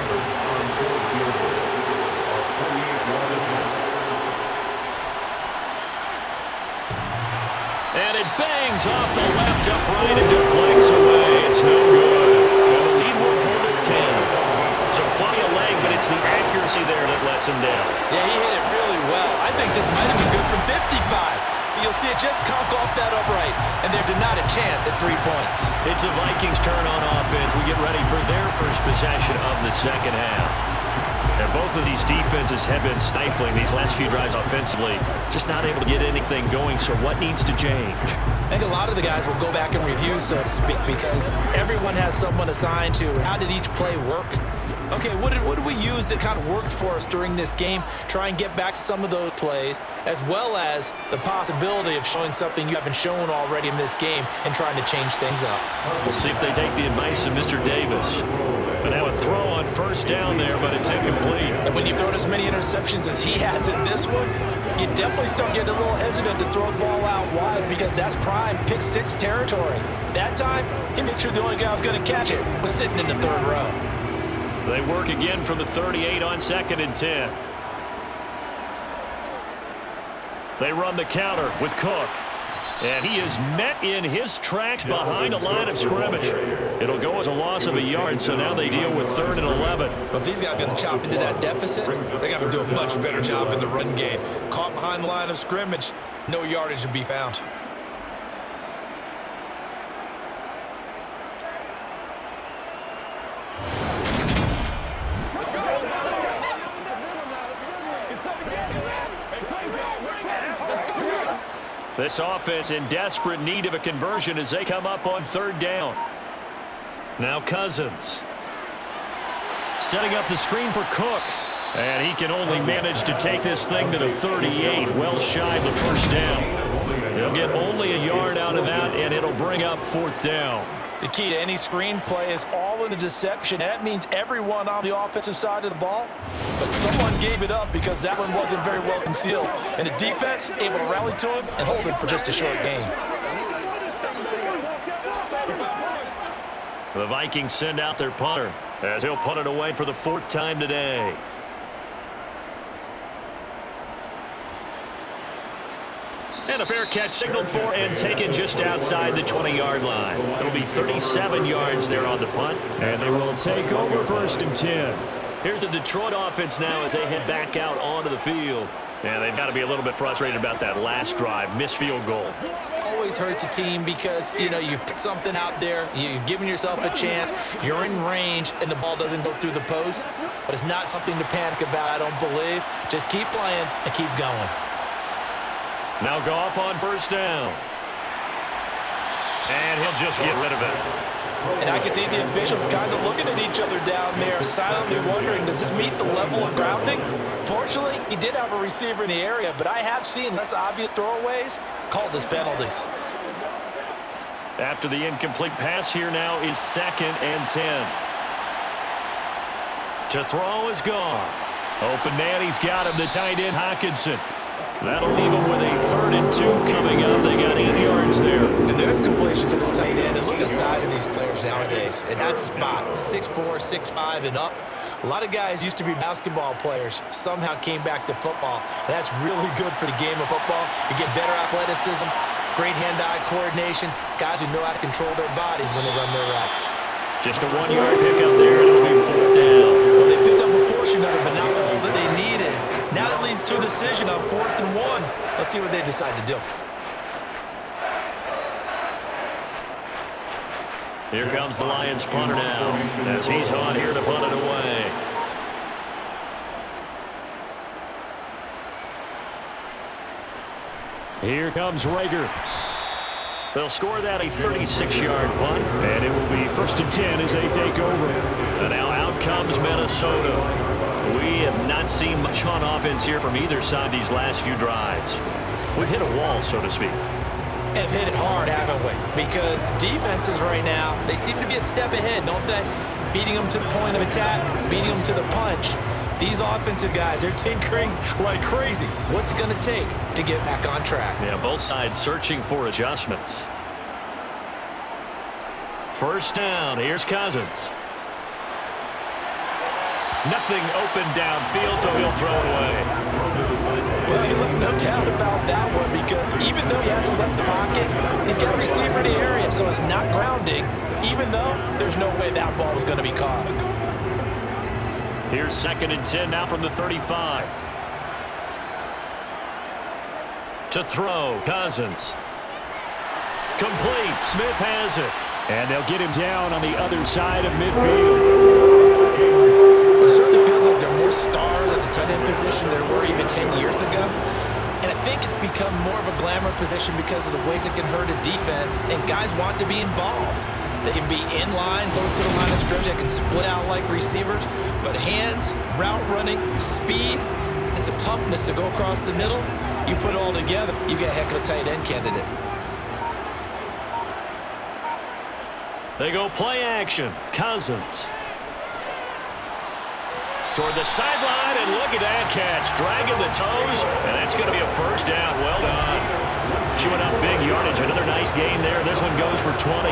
And it bangs off the left upright and deflects away. It's no good. And the lead will hold at 10. So plenty of leg, but it's the accuracy there that lets him down. Yeah, he hit it really well. I think this might have been good from 55. You'll see it just conk off that upright, and they're denied a chance at 3 points. It's the Vikings' turn on offense. We get ready for their first possession of the 2nd half. And both of these defenses have been stifling these last few drives offensively. Just not able to get anything going, so what needs to change? I think a lot of the guys will go back and review, so to speak, because everyone has someone assigned to how did each play work. Okay, what did we use that kind of worked for us during this game? Try and get back some of those plays, as well as the possibility of showing something you haven't shown already in this game and trying to change things up. We'll see if they take the advice of Mr. Davis. But now a throw on 1st down there, but it's incomplete. And when you've thrown as many interceptions as he has in this one, you definitely start getting a little hesitant to throw the ball out wide because that's prime pick 6 territory. That time, he made sure the only guy who was going to catch it was sitting in the 3rd row. They work again from the 38 on 2nd and 10. They run the counter with Cook. And he is met in his tracks behind a line of scrimmage. It'll go as a loss of a yard, so now they deal with 3rd and 11. But if these guys are going to chop into that deficit, they're going to have to do a much better job in the run game. Caught behind the line of scrimmage, no yardage to be found. This offense in desperate need of a conversion as they come up on third down. Now Cousins. Setting up the screen for Cook. And he can only manage to take this thing to the 38, well shy of the first down. He'll get only a yard out of that, and it'll bring up fourth down. The key to any screen play is all in the deception. That means everyone on the offensive side of the ball, but someone gave it up because that one wasn't very well concealed. And the defense able to rally to him and hold him for just a short gain. The Vikings send out their punter as he'll punt it away for the fourth time today. And a fair catch signaled for and taken just outside the 20-yard line. It'll be 37 yards there on the punt. And they will take over first and 10. Here's the Detroit offense now as they head back out onto the field. And they've got to be a little bit frustrated about that last drive, missed field goal. Always hurts a team because, you know, you've put something out there, you've given yourself a chance, you're in range, and the ball doesn't go through the post. But it's not something to panic about, I don't believe. Just keep playing and keep going. Now Goff on first down. And he'll just get rid of it. And I can see the officials kind of looking at each other down there, silently wondering, does this meet the level of grounding? Fortunately, he did have a receiver in the area, but I have seen less obvious throwaways called as penalties. After the incomplete pass, here now is 2nd and 10. To throw is Goff. Open man, he's got him, the tight end Hockenson. That'll leave them with a 3rd and 2 coming up. They got 8 yards there. And there's completion to the tight end. And look at the size of these players nowadays. And that spot, 6'4", 6'5", and up. A lot of guys used to be basketball players, somehow came back to football. And that's really good for the game of football. You get better athleticism, great hand-eye coordination, guys who know how to control their bodies when they run their routes. Just a 1-yard pickup there, and it'll be 4th down. Well, they picked up a portion of it, but not all that they needed. Now that leads to a decision on 4th and 1. Let's see what they decide to do. Here comes the Lions punter now as he's on here to punt it away. Here comes Rager. They'll score that a 36-yard punt, and it will be 1st and 10 as they take over. And now out comes Minnesota. We have not seen much on offense here from either side these last few drives. We've hit a wall, so to speak. And hit it hard, haven't we? Because the defenses right now, they seem to be a step ahead, don't they? Beating them to the point of attack, beating them to the punch. These offensive guys, they're tinkering like crazy. What's it going to take to get back on track? Yeah, both sides searching for adjustments. First down, here's Cousins. Nothing open downfield, so he'll throw it away. Well, he left no doubt about that one because even though he hasn't left the pocket, he's got a receiver in the area, so it's not grounding, even though there's no way that ball was going to be caught. Here's 2nd and 10 now from the 35. To throw, Cousins. Complete, Smith has it. And they'll get him down on the other side of midfield. It certainly feels like there are more stars at the tight end position than there were even 10 years ago. And I think it's become more of a glamour position because of the ways it can hurt a defense, and guys want to be involved. They can be in line, close to the line of scrimmage. They can split out like receivers. But hands, route running, speed, and some toughness to go across the middle, you put it all together, you get a heck of a tight end candidate. They go play action. Cousins. Toward the sideline, and look at that catch. Dragging the toes, and that's going to be a first down. Well done. Chewing up big yardage. Another nice gain there. This one goes for 20.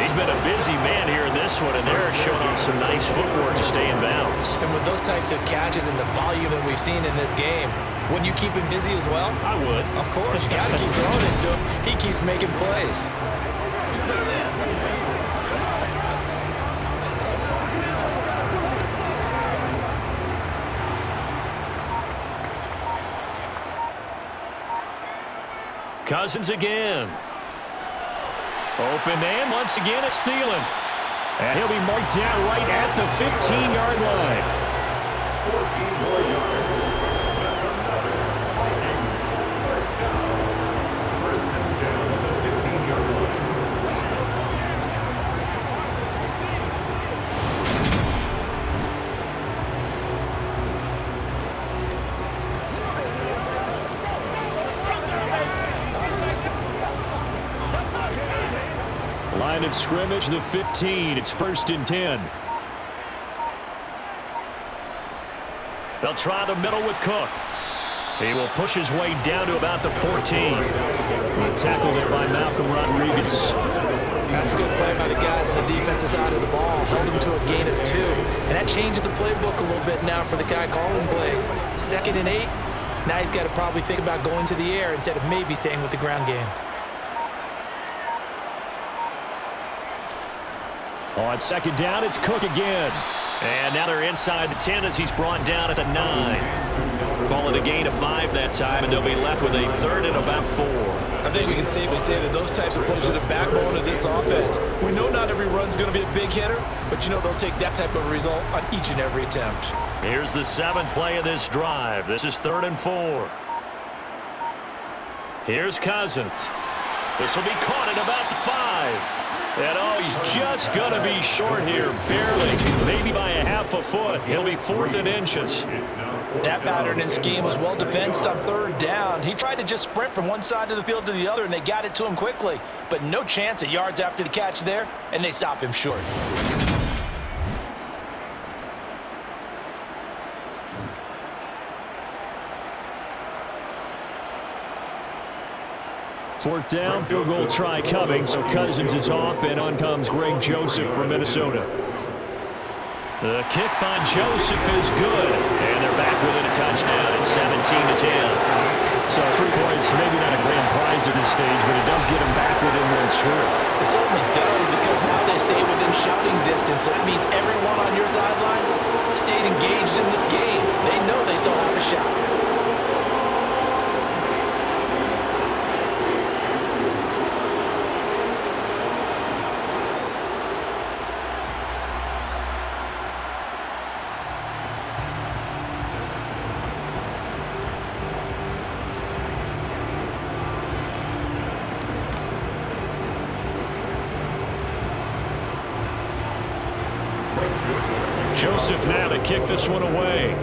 He's been a busy man here in this one, and they're showing him some nice footwork to stay in bounds. And with those types of catches and the volume that we've seen in this game, wouldn't you keep him busy as well? I would. Of course. You got to keep throwing it to him. He keeps making plays. Cousins again. Open man, once again it's Thielen. And he'll be marked down right at the 15-yard line. 14 more yards. That's another Vikings first down. line of scrimmage, the 15. It's 1st and 10. They'll try the middle with Cook. He will push his way down to about the 14. A tackle there by Malcolm Rodriguez. That's a good play by the guys on the defensive side of the ball. Held him to a gain of 2. And that changes the playbook a little bit now for the guy calling plays. 2nd and 8. Now he's got to probably think about going to the air instead of maybe staying with the ground game. On 2nd down, it's Cook again. And now they're inside the 10 as he's brought down at the 9. Call it a gain of 5 that time, and they'll be left with a 3rd and about 4. I think we can safely say that those types of plays are the backbone of this offense. We know not every run's going to be a big hitter, but you know they'll take that type of result on each and every attempt. Here's the 7th play of this drive. This is 3rd and 4. Here's Cousins. This will be caught at about the 5. And oh, he's just going to be short here, barely, maybe by a half a foot. He'll be 4th and inches. That pattern and scheme was well defensed on 3rd down. He tried to just sprint from one side of the field to the other, and they got it to him quickly. But no chance at yards after the catch there, and they stop him short. 4th down, field goal try coming, so Cousins is off, and on comes Greg Joseph from Minnesota. The kick by Joseph is good, and they're back within a touchdown at 17-10. So 3 points, maybe not a grand prize at this stage, but it does get them back within one score. It certainly does, because now they stay within shouting distance, so that means everyone on your sideline stays engaged in this game. They know they still have a shot. Joseph now to kick this one away.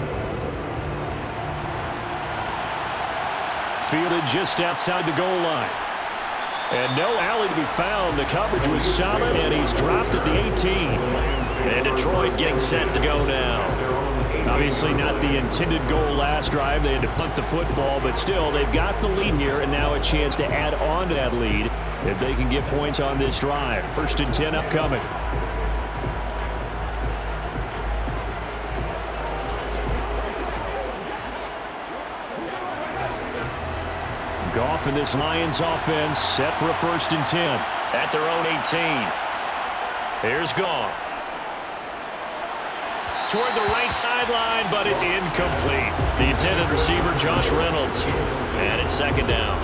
Fielded just outside the goal line. And no alley to be found. The coverage was solid, and he's dropped at the 18. And Detroit getting set to go now. Obviously not the intended goal last drive. They had to punt the football, but still, they've got the lead here, and now a chance to add on to that lead if they can get points on this drive. 1st and 10 upcoming. Goff and this Lions offense set for a 1st and 10 at their own 18. Here's Goff. Toward the right sideline, but it's incomplete. The intended receiver, Josh Reynolds. And it's 2nd down.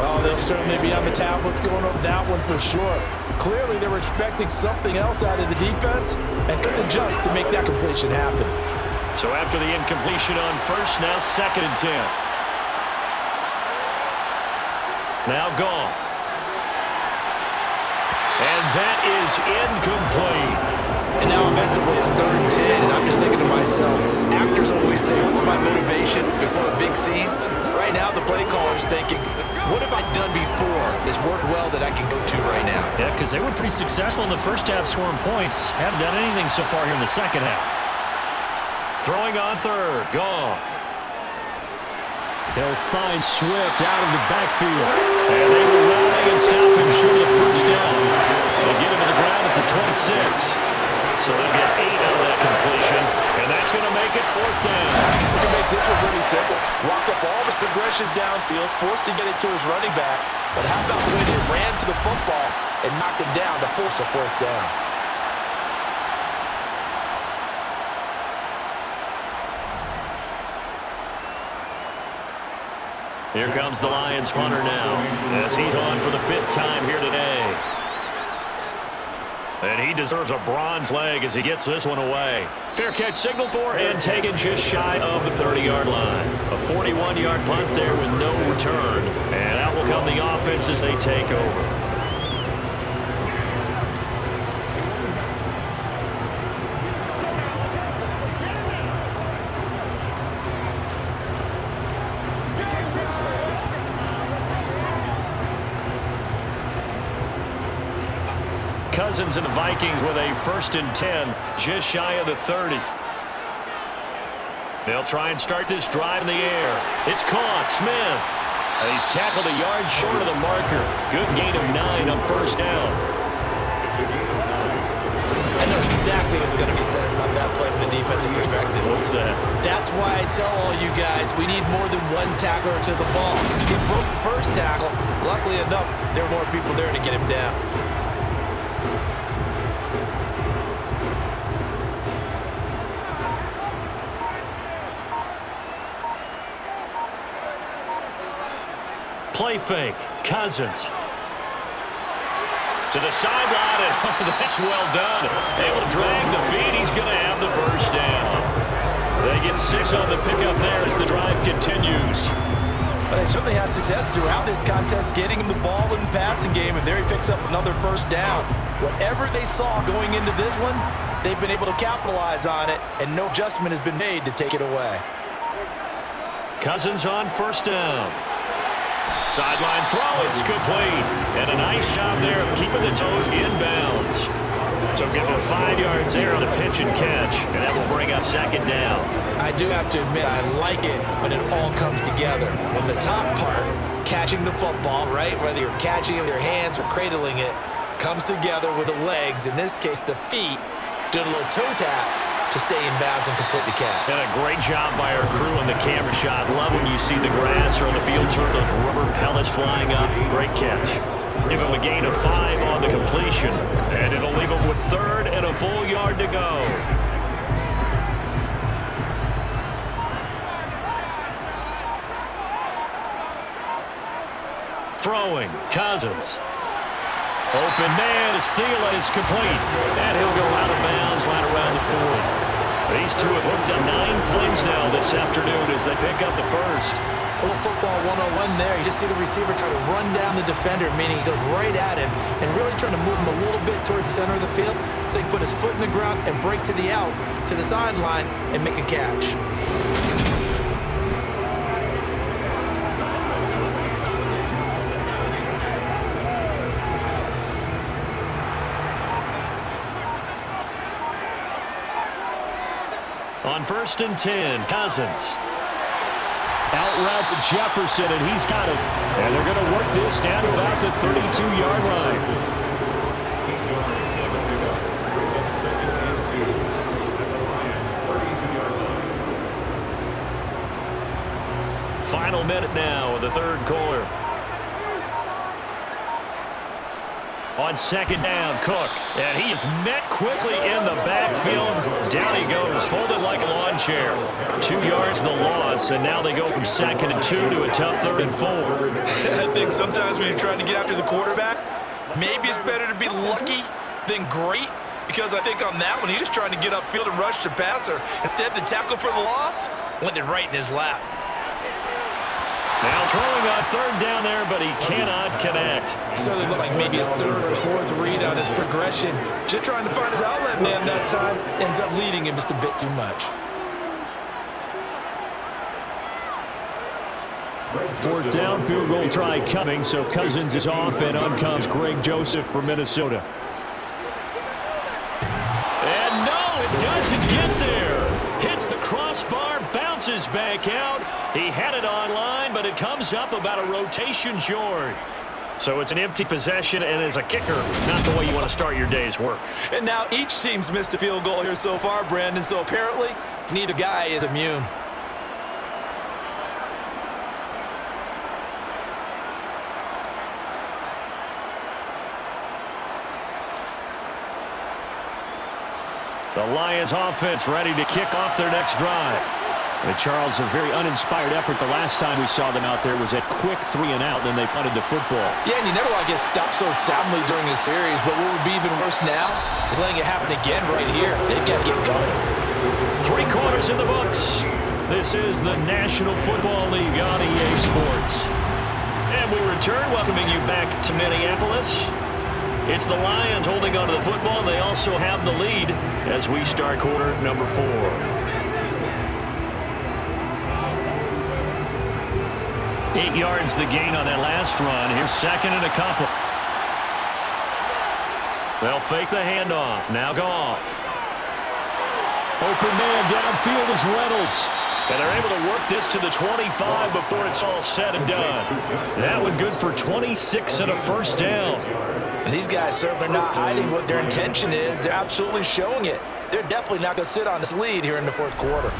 Oh, they'll certainly be on the tablets going over that one for sure. Clearly, they were expecting something else out of the defense and couldn't adjust to make that completion happen. So after the incompletion on 1st, now 2nd and 10. Now Goff. And that is incomplete. And now offensively it's 3rd and 10, and I'm just thinking to myself, actors always say, what's my motivation before a big scene? Right now the play caller's thinking, what have I done before that's worked well that I can go to right now? Yeah, because they were pretty successful in the first half scoring points. Haven't done anything so far here in the second half. Throwing on 3rd, Goff. They'll find Swift out of the backfield. And they will rally and stop him short of the 1st down. They'll get him to the ground at the 26. So they'll get 8 out of that completion. And that's going to make it 4th down. You can make this one pretty simple. Walked up all his progressions downfield, forced to get it to his running back. But how about the way they ran to the football and knocked him down to force a 4th down? Here comes the Lions punter now, as he's on for the 5th time here today. And he deserves a bronze leg as he gets this one away. Fair catch signaled for and taken just shy of the 30-yard line. A 41-yard punt there with no return. And out will come the offense as they take over. Cousins and the Vikings with a 1st and 10, just shy of the 30. They'll try and start this drive in the air. It's caught. Smith. And he's tackled a yard short of the marker. Good gain of 9 on 1st down. I know exactly what's going to be said about that play from the defensive perspective. What's that? That's why I tell all you guys we need more than one tackler to the ball. He broke the first tackle. Luckily enough, there were more people there to get him down. Play fake. Cousins. To the sideline, and that's well done. Able to drag the feet. He's going to have the 1st down. They get 6 on the pickup there as the drive continues. But they certainly had success throughout this contest, getting him the ball in the passing game, and there he picks up another 1st down. Whatever they saw going into this one, they've been able to capitalize on it, and no adjustment has been made to take it away. Cousins on 1st down. Sideline throw, it's complete. And a nice job there of keeping the toes inbounds. So give him 5 yards there on the pitch and catch, and that will bring up 2nd down. I do have to admit, I like it when it all comes together. When the top part, catching the football, right, whether you're catching it with your hands or cradling it, comes together with the legs, in this case the feet, doing a little toe tap to stay in bounds and complete the catch. And a great job by our crew on the camera shot. Love when you see the grass or on the field turf, those rubber pellets flying up. Great catch. Give him a gain of 5 on the completion, and it'll leave him with 3rd and a full yard to go. Throwing, Cousins. Open man is Thielen. It's complete. And he'll go out of bounds right around the 40. These two have hooked up 9 times now this afternoon as they pick up the 1st. A little football 101 there. You just see the receiver try to run down the defender, meaning he goes right at him and really trying to move him a little bit towards the center of the field so he can put his foot in the ground and break to the out, to the sideline, and make a catch. On 1st and 10, Cousins. Out route to Jefferson, and he's got it. And they're going to work this down to about the 32-yard line. Final minute now of the 3rd quarter. On 2nd down, Cook. And he is met quickly in the backfield. Down he goes, folded like a lawn chair. 2 yards the loss, and now they go from 2nd and 2 to a tough 3rd and 4. I think sometimes when you're trying to get after the quarterback, maybe it's better to be lucky than great, because I think on that one, he's just trying to get upfield and rush the passer. Instead, the tackle for the loss landed right in his lap. Now throwing on 3rd down there, but he cannot connect. Certainly looked like maybe his 3rd or his 4th read on his progression. Just trying to find his outlet man that time. Ends up leading him just a bit too much. 4th down, field goal try coming, so Cousins is off, and on comes Greg Joseph for Minnesota. And no, it doesn't get there. Hits the crossbar, bounces back out. He had it online, but it comes up about a rotation short. So it's an empty possession, and as a kicker, not the way you want to start your day's work. And now each team's missed a field goal here so far, Brandon, so apparently neither guy is immune. The Lions offense ready to kick off their next drive. And Charles, a very uninspired effort. The last time we saw them out there was a quick 3-and-out, then they punted the football. Yeah, and you never want to get stopped so soundly during a series, but what would be even worse now is letting it happen again right here. They've got to get going. 3 quarters in the books. This is the National Football League on EA Sports. And we return, welcoming you back to Minneapolis. It's the Lions holding onto the football. They also have the lead as we start quarter number 4. 8 yards the gain on that last run. Here's 2nd and a couple. They'll fake the handoff. Now Goff. Open man downfield is Reynolds. And they're able to work this to the 25 before it's all said and done. That one good for 26 and a first down. And these guys certainly not hiding what their intention is. They're absolutely showing it. They're definitely not going to sit on this lead here in the fourth quarter.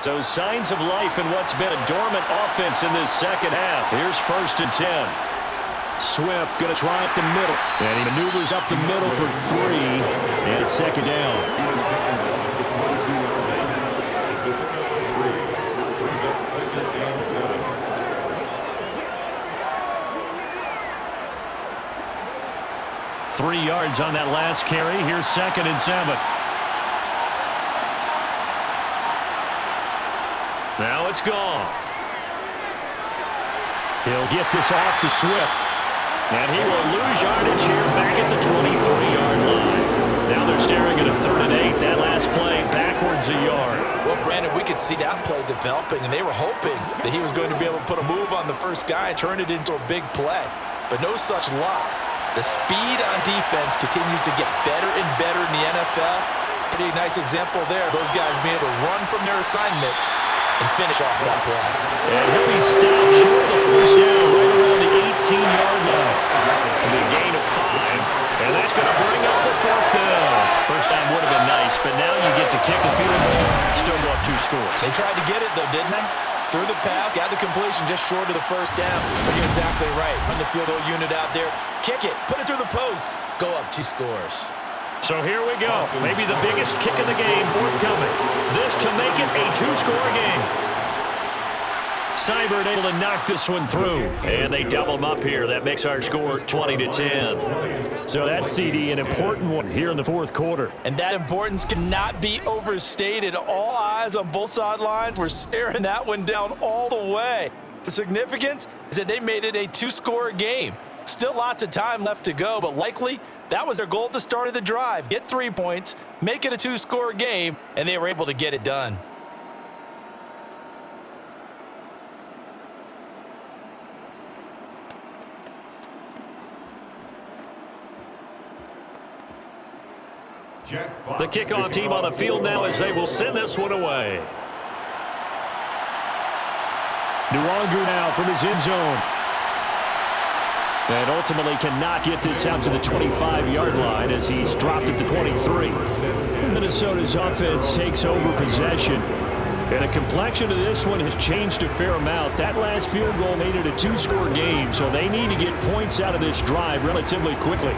So signs of life in what's been a dormant offense in this second half. Here's 1st and 10. Swift going to try up the middle. And he maneuvers up the middle for 3. And it's 2nd down. Three yards on that last carry. Here's 2nd and 7. Now it's Goff. He'll get this off to Swift. And he will lose yardage here back at the 23-yard line. Now they're staring at a 3rd and 8. That last play backwards a yard. Well, Brandon, we could see that play developing, and they were hoping that he was going to be able to put a move on the first guy and turn it into a big play. But no such luck. The speed on defense continues to get better and better in the NFL. Pretty nice example there. Those guys being able to run from their assignments and finish off that play. And he'll be stopped short of the first down right around the 18-yard line. And a gain of 5. And that's going to bring up the 4th down. First time would have been nice, but now you get to kick the field goal. Still go up 2 scores. They tried to get it, though, didn't they? Through the pass, got the completion just short of the first down. But you're exactly right. Run the field goal unit out there. Kick it. Put it through the post. Go up 2 scores. So here we go. Maybe the biggest kick of the game forthcoming. This to make it a 2-score game. Seibert able to knock this one through. And they double them up here. That makes our score 20-10. So that's, CD, an important one here in the fourth quarter. And that importance cannot be overstated. All eyes on both sidelines were staring that one down all the way. The significance is that they made it a 2-score game. Still lots of time left to go, but likely that was their goal at the start of the drive. Get 3 points, make it a 2-score game, and they were able to get it done. The kickoff team on the field now as they will send this one away. Nwangu now from his end zone. And ultimately cannot get this out to the 25-yard line as he's dropped at the 23. Minnesota's offense takes over possession. And the complexion of this one has changed a fair amount. That last field goal made it a 2-score game, so they need to get points out of this drive relatively quickly.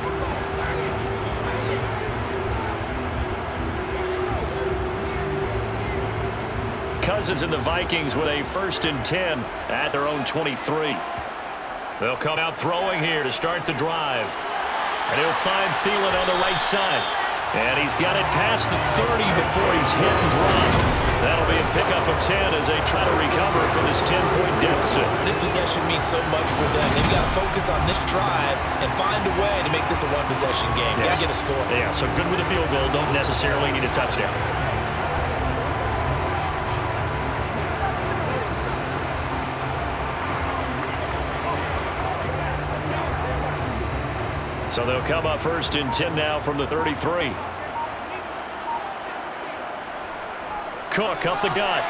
Cousins and the Vikings with a 1st and 10 at their own 23. They'll come out throwing here to start the drive. And he'll find Thielen on the right side. And he's got it past the 30 before he's hit and dropped. That'll be a pickup of 10 as they try to recover from this 10-point deficit. This possession means so much for them. They've got to focus on this drive and find a way to make this a one-possession game. Yes. Got to get a score. Yeah, so good with a field goal. Don't necessarily need a touchdown. So they'll come up 1st and 10 now from the 33. Cook up the gut.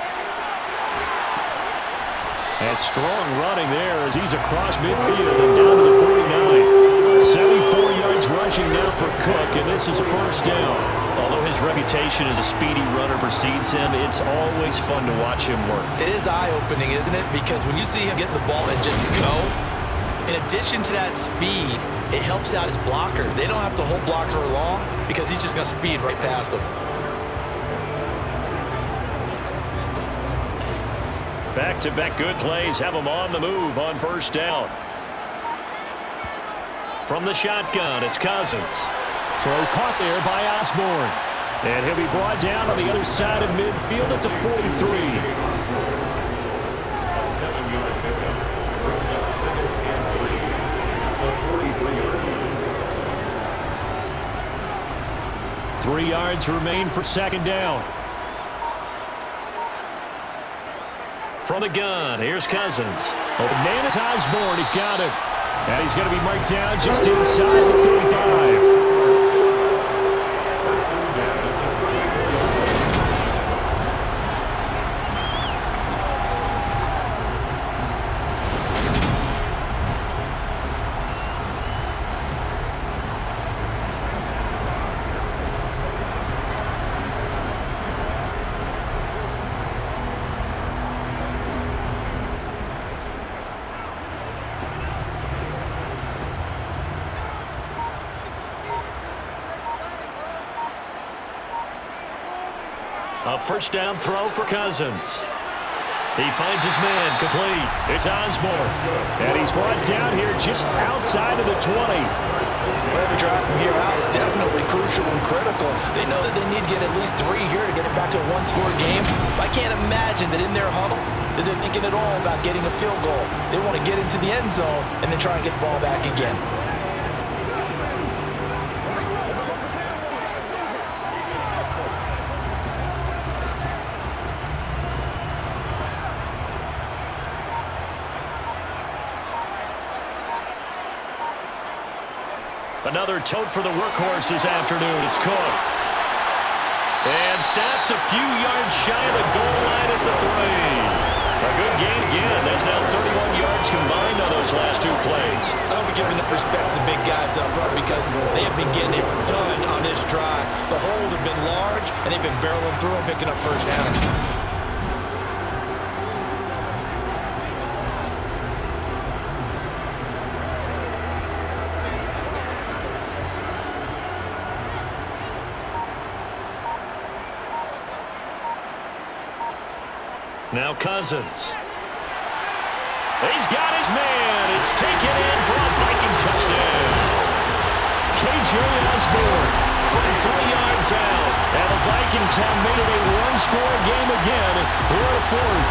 And strong running there as he's across midfield and down to the 49. 74 yards rushing now for Cook, and this is a 1st down. Although his reputation as a speedy runner precedes him, it's always fun to watch him work. It is eye-opening, isn't it? Because when you see him get the ball and just go, in addition to that speed, it helps out his blocker. They don't have to hold blocks for long because he's just going to speed right past them. Back-to-back good plays have him on the move on 1st down. From the shotgun, it's Cousins. Throw caught there by Osborne. And he'll be brought down on the other side of midfield at the 43. 3 yards remain for second down. From the gun, here's Cousins. Open man is Osborne. He's got it. And he's going to be marked down just inside the 35. A first down throw for Cousins. He finds his man, complete. It's Osborne. And he's brought down here just outside of the 20. Every drive from here out is definitely crucial and critical. They know that they need to get at least 3 here to get it back to a one-score game. I can't imagine that in their huddle that they're thinking at all about getting a field goal. They want to get into the end zone and then try and get the ball back again. Another tote for the workhorse this afternoon. It's Cook. And stopped a few yards shy of the goal line at the 3. A good gain again. That's now 31 yards combined on those last 2 plays. I'll be giving the respect to the big guys up front because they have been getting it done on this drive. The holes have been large, and they've been barreling through and picking up first downs. Now Cousins. He's got his man. It's taken in for a Viking touchdown. K.J. Osborne from 3 yards out. And the Vikings have made it a one-score game again. Here at 4th.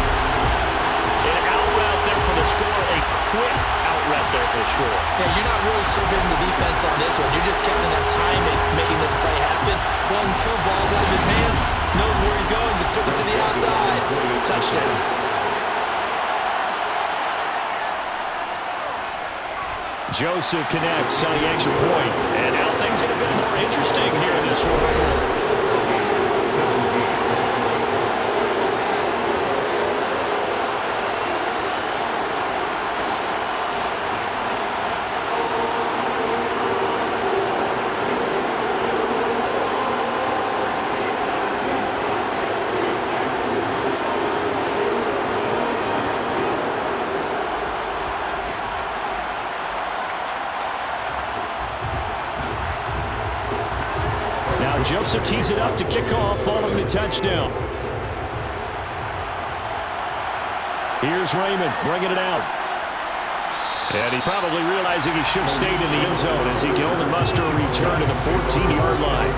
An out route there for the score. A quick out route there for the score. Yeah, you're not really surveying the defense on this one. You're just counting that time and making this play happen. 1-2 balls out of his hands. Knows where he's going. Just put it to the outside. Touchdown. Joseph connects on the extra point. And now things get a bit more interesting here in this one. Joseph tees it up to kick off following the touchdown. Here's Raymond bringing it out. And he's probably realizing he should have stayed in the end zone as he can only muster a return to the 14-yard line.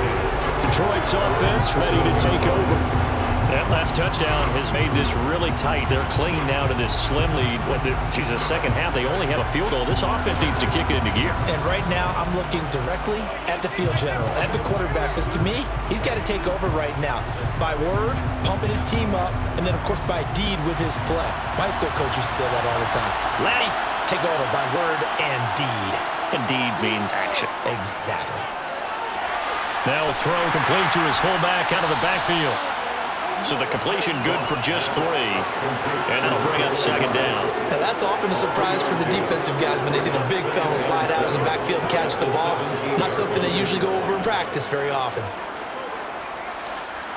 Detroit's offense ready to take over. That last touchdown has made this really tight. They're clinging now to this slim lead. The second half, they only have a field goal. This offense needs to kick it into gear. And right now, I'm looking directly at the field general, at the quarterback. Because to me, he's got to take over right now. By word, pumping his team up, and then, of course, by deed with his play. My high school coach used to say that all the time. Laddie, take over by word and deed. And deed means action. Exactly. Now a throw complete to his fullback out of the backfield. So the completion good for just 3. And it'll bring up second down. Now that's often a surprise for the defensive guys when they see the big fella slide out of the backfield and catch the ball. Not something they usually go over in practice very often.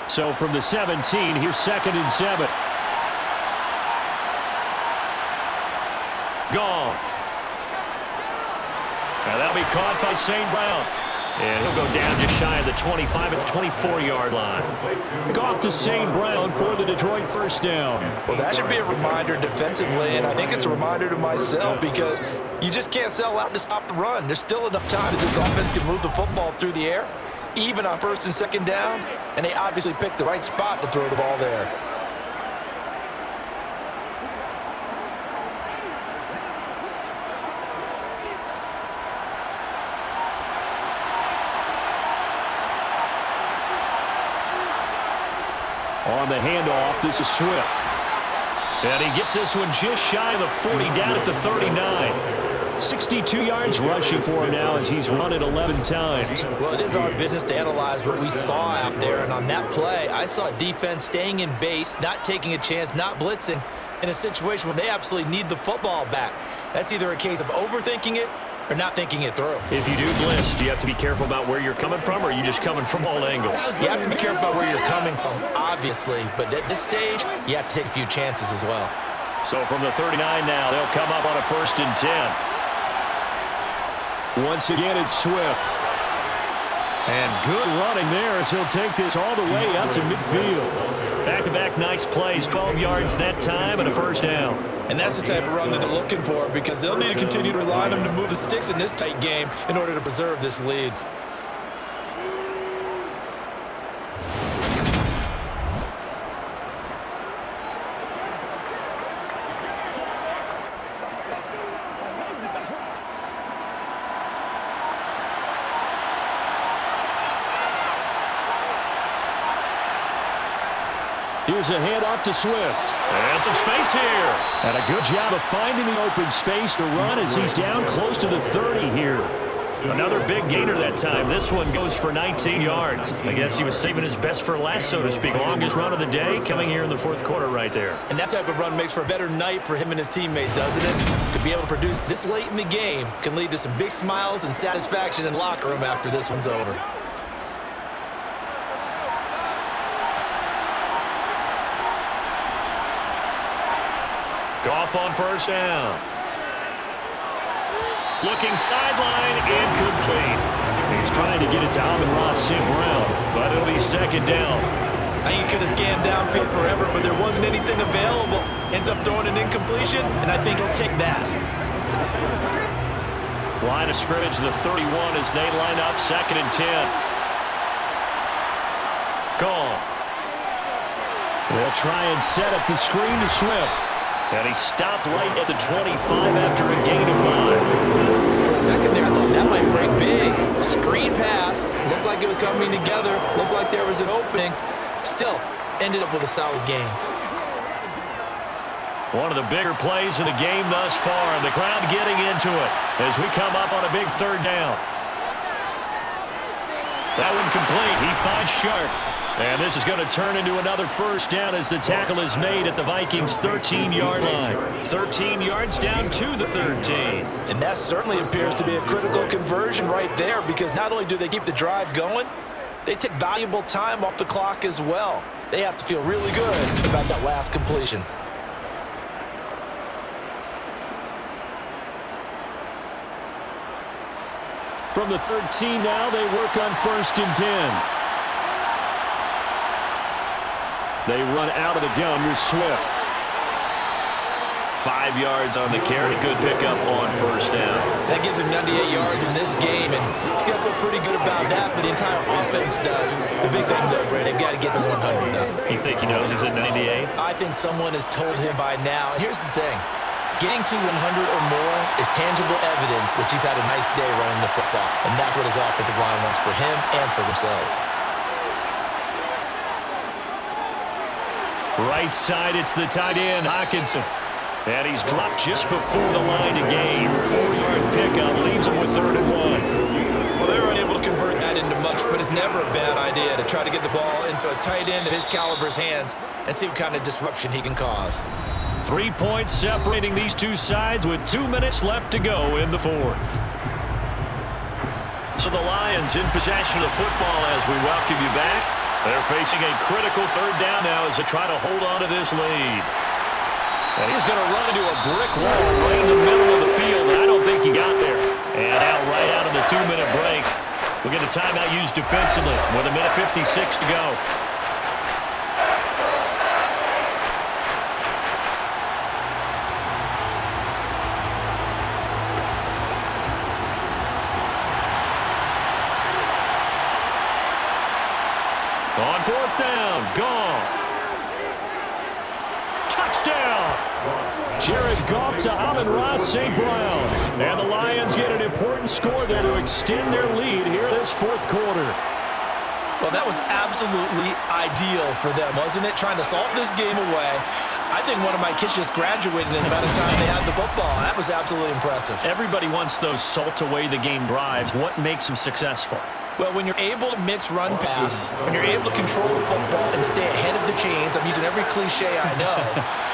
So from the 17, here's 2nd and 7. Goff. Now that'll be caught by St. Brown. And he'll go down just shy of the 25 at the 24-yard line. Goff to St. Brown for the Detroit first down. Well, that should be a reminder defensively, and I think it's a reminder to myself because you just can't sell out to stop the run. There's still enough time that this offense can move the football through the air, even on 1st and 2nd down, and they obviously picked the right spot to throw the ball there. On the handoff, this is Swift. And he gets this one just shy of the 40, down at the 39. 62 yards rushing for him now as he's run it 11 times. Well, it is our business to analyze what we saw out there. And on that play, I saw defense staying in base, not taking a chance, not blitzing in a situation where they absolutely need the football back. That's either a case of overthinking it or not thinking it through. If you do blitz, do you have to be careful about where you're coming from, or are you just coming from all angles? You have to be careful about where you're coming from, obviously. But at this stage, you have to take a few chances as well. So from the 39 now, they'll come up on a 1st and 10. Once again, it's Swift. And good running there as he'll take this all the way up to midfield. Back-to-back nice plays, 12 yards that time and a 1st down. And that's the type of run that they're looking for, because they'll need to continue to rely on them to move the sticks in this tight game in order to preserve this lead. Here's a handoff to Swift. And some space here. And a good job of finding the open space to run as he's down close to the 30 here. Another big gainer that time. This one goes for 19 yards. I guess he was saving his best for last, so to speak. Longest run of the day coming here in the 4th quarter right there. And that type of run makes for a better night for him and his teammates, doesn't it? To be able to produce this late in the game can lead to some big smiles and satisfaction in the locker room after this one's over. Goff on 1st down. Looking sideline, incomplete. He's trying to get it to Amon-Ra St. Brown, but it'll be 2nd down. I think he could have scanned downfield forever, but there wasn't anything available. Ends up throwing an incompletion, and I think he'll take that. Line of scrimmage, the 31 as they line up, 2nd and 10. Goff. They'll try and set up the screen to Swift. And he stopped right at the 25 after a gain of 5. For a second there, I thought that might break big. Screen pass. Looked like it was coming together. Looked like there was an opening. Still, ended up with a solid gain. One of the bigger plays in the game thus far. And the crowd getting into it as we come up on a big 3rd down. That one complete. He finds Sharp. And this is going to turn into another 1st down as the tackle is made at the Vikings' 13-yard line. 13 yards down to the 13. And that certainly appears to be a critical conversion right there, because not only do they keep the drive going, they take valuable time off the clock as well. They have to feel really good about that last completion. From the 13 now, they work on 1st and 10. They run out of the gun with Swift. 5 yards on the carry. Good pickup on 1st down. That gives him 98 yards in this game, and he's got to feel pretty good about that, but the entire offense does. The big thing, though, Brady, got to get to 100, though. You think he knows he's at 98? I think someone has told him by now. And here's the thing. Getting to 100 or more is tangible evidence that you've had a nice day running the football, and that's what his offensive line wants for him and for themselves. Right side, it's the tight end, Hockenson. And he's dropped just before the line to gain. 4-yard pickup leaves him with 3rd and 1. Well, they were unable to convert that into much, but it's never a bad idea to try to get the ball into a tight end of his caliber's hands and see what kind of disruption he can cause. 3 points separating these two sides with 2 minutes left to go in the 4th. So the Lions in possession of the football as we welcome you back. They're facing a critical 3rd down now as they try to hold on to this lead. And he's going to run into a brick wall right in the middle of the field, and I don't think he got there. And right out of the 2-minute break, we'll get a timeout used defensively with 1:56 to go. On 4th down, Goff. Touchdown! Jared Goff to Amon-Ra St. Brown. And the Lions get an important score there to extend their lead here this 4th quarter. Well, that was absolutely ideal for them, wasn't it? Trying to salt this game away. I think one of my kids just graduated in the amount of time they had the football. That was absolutely impressive. Everybody wants those salt-away-the-game drives. What makes them successful? Well, when you're able to mix run-pass, when you're able to control the football and stay ahead of the chains, I'm using every cliche I know,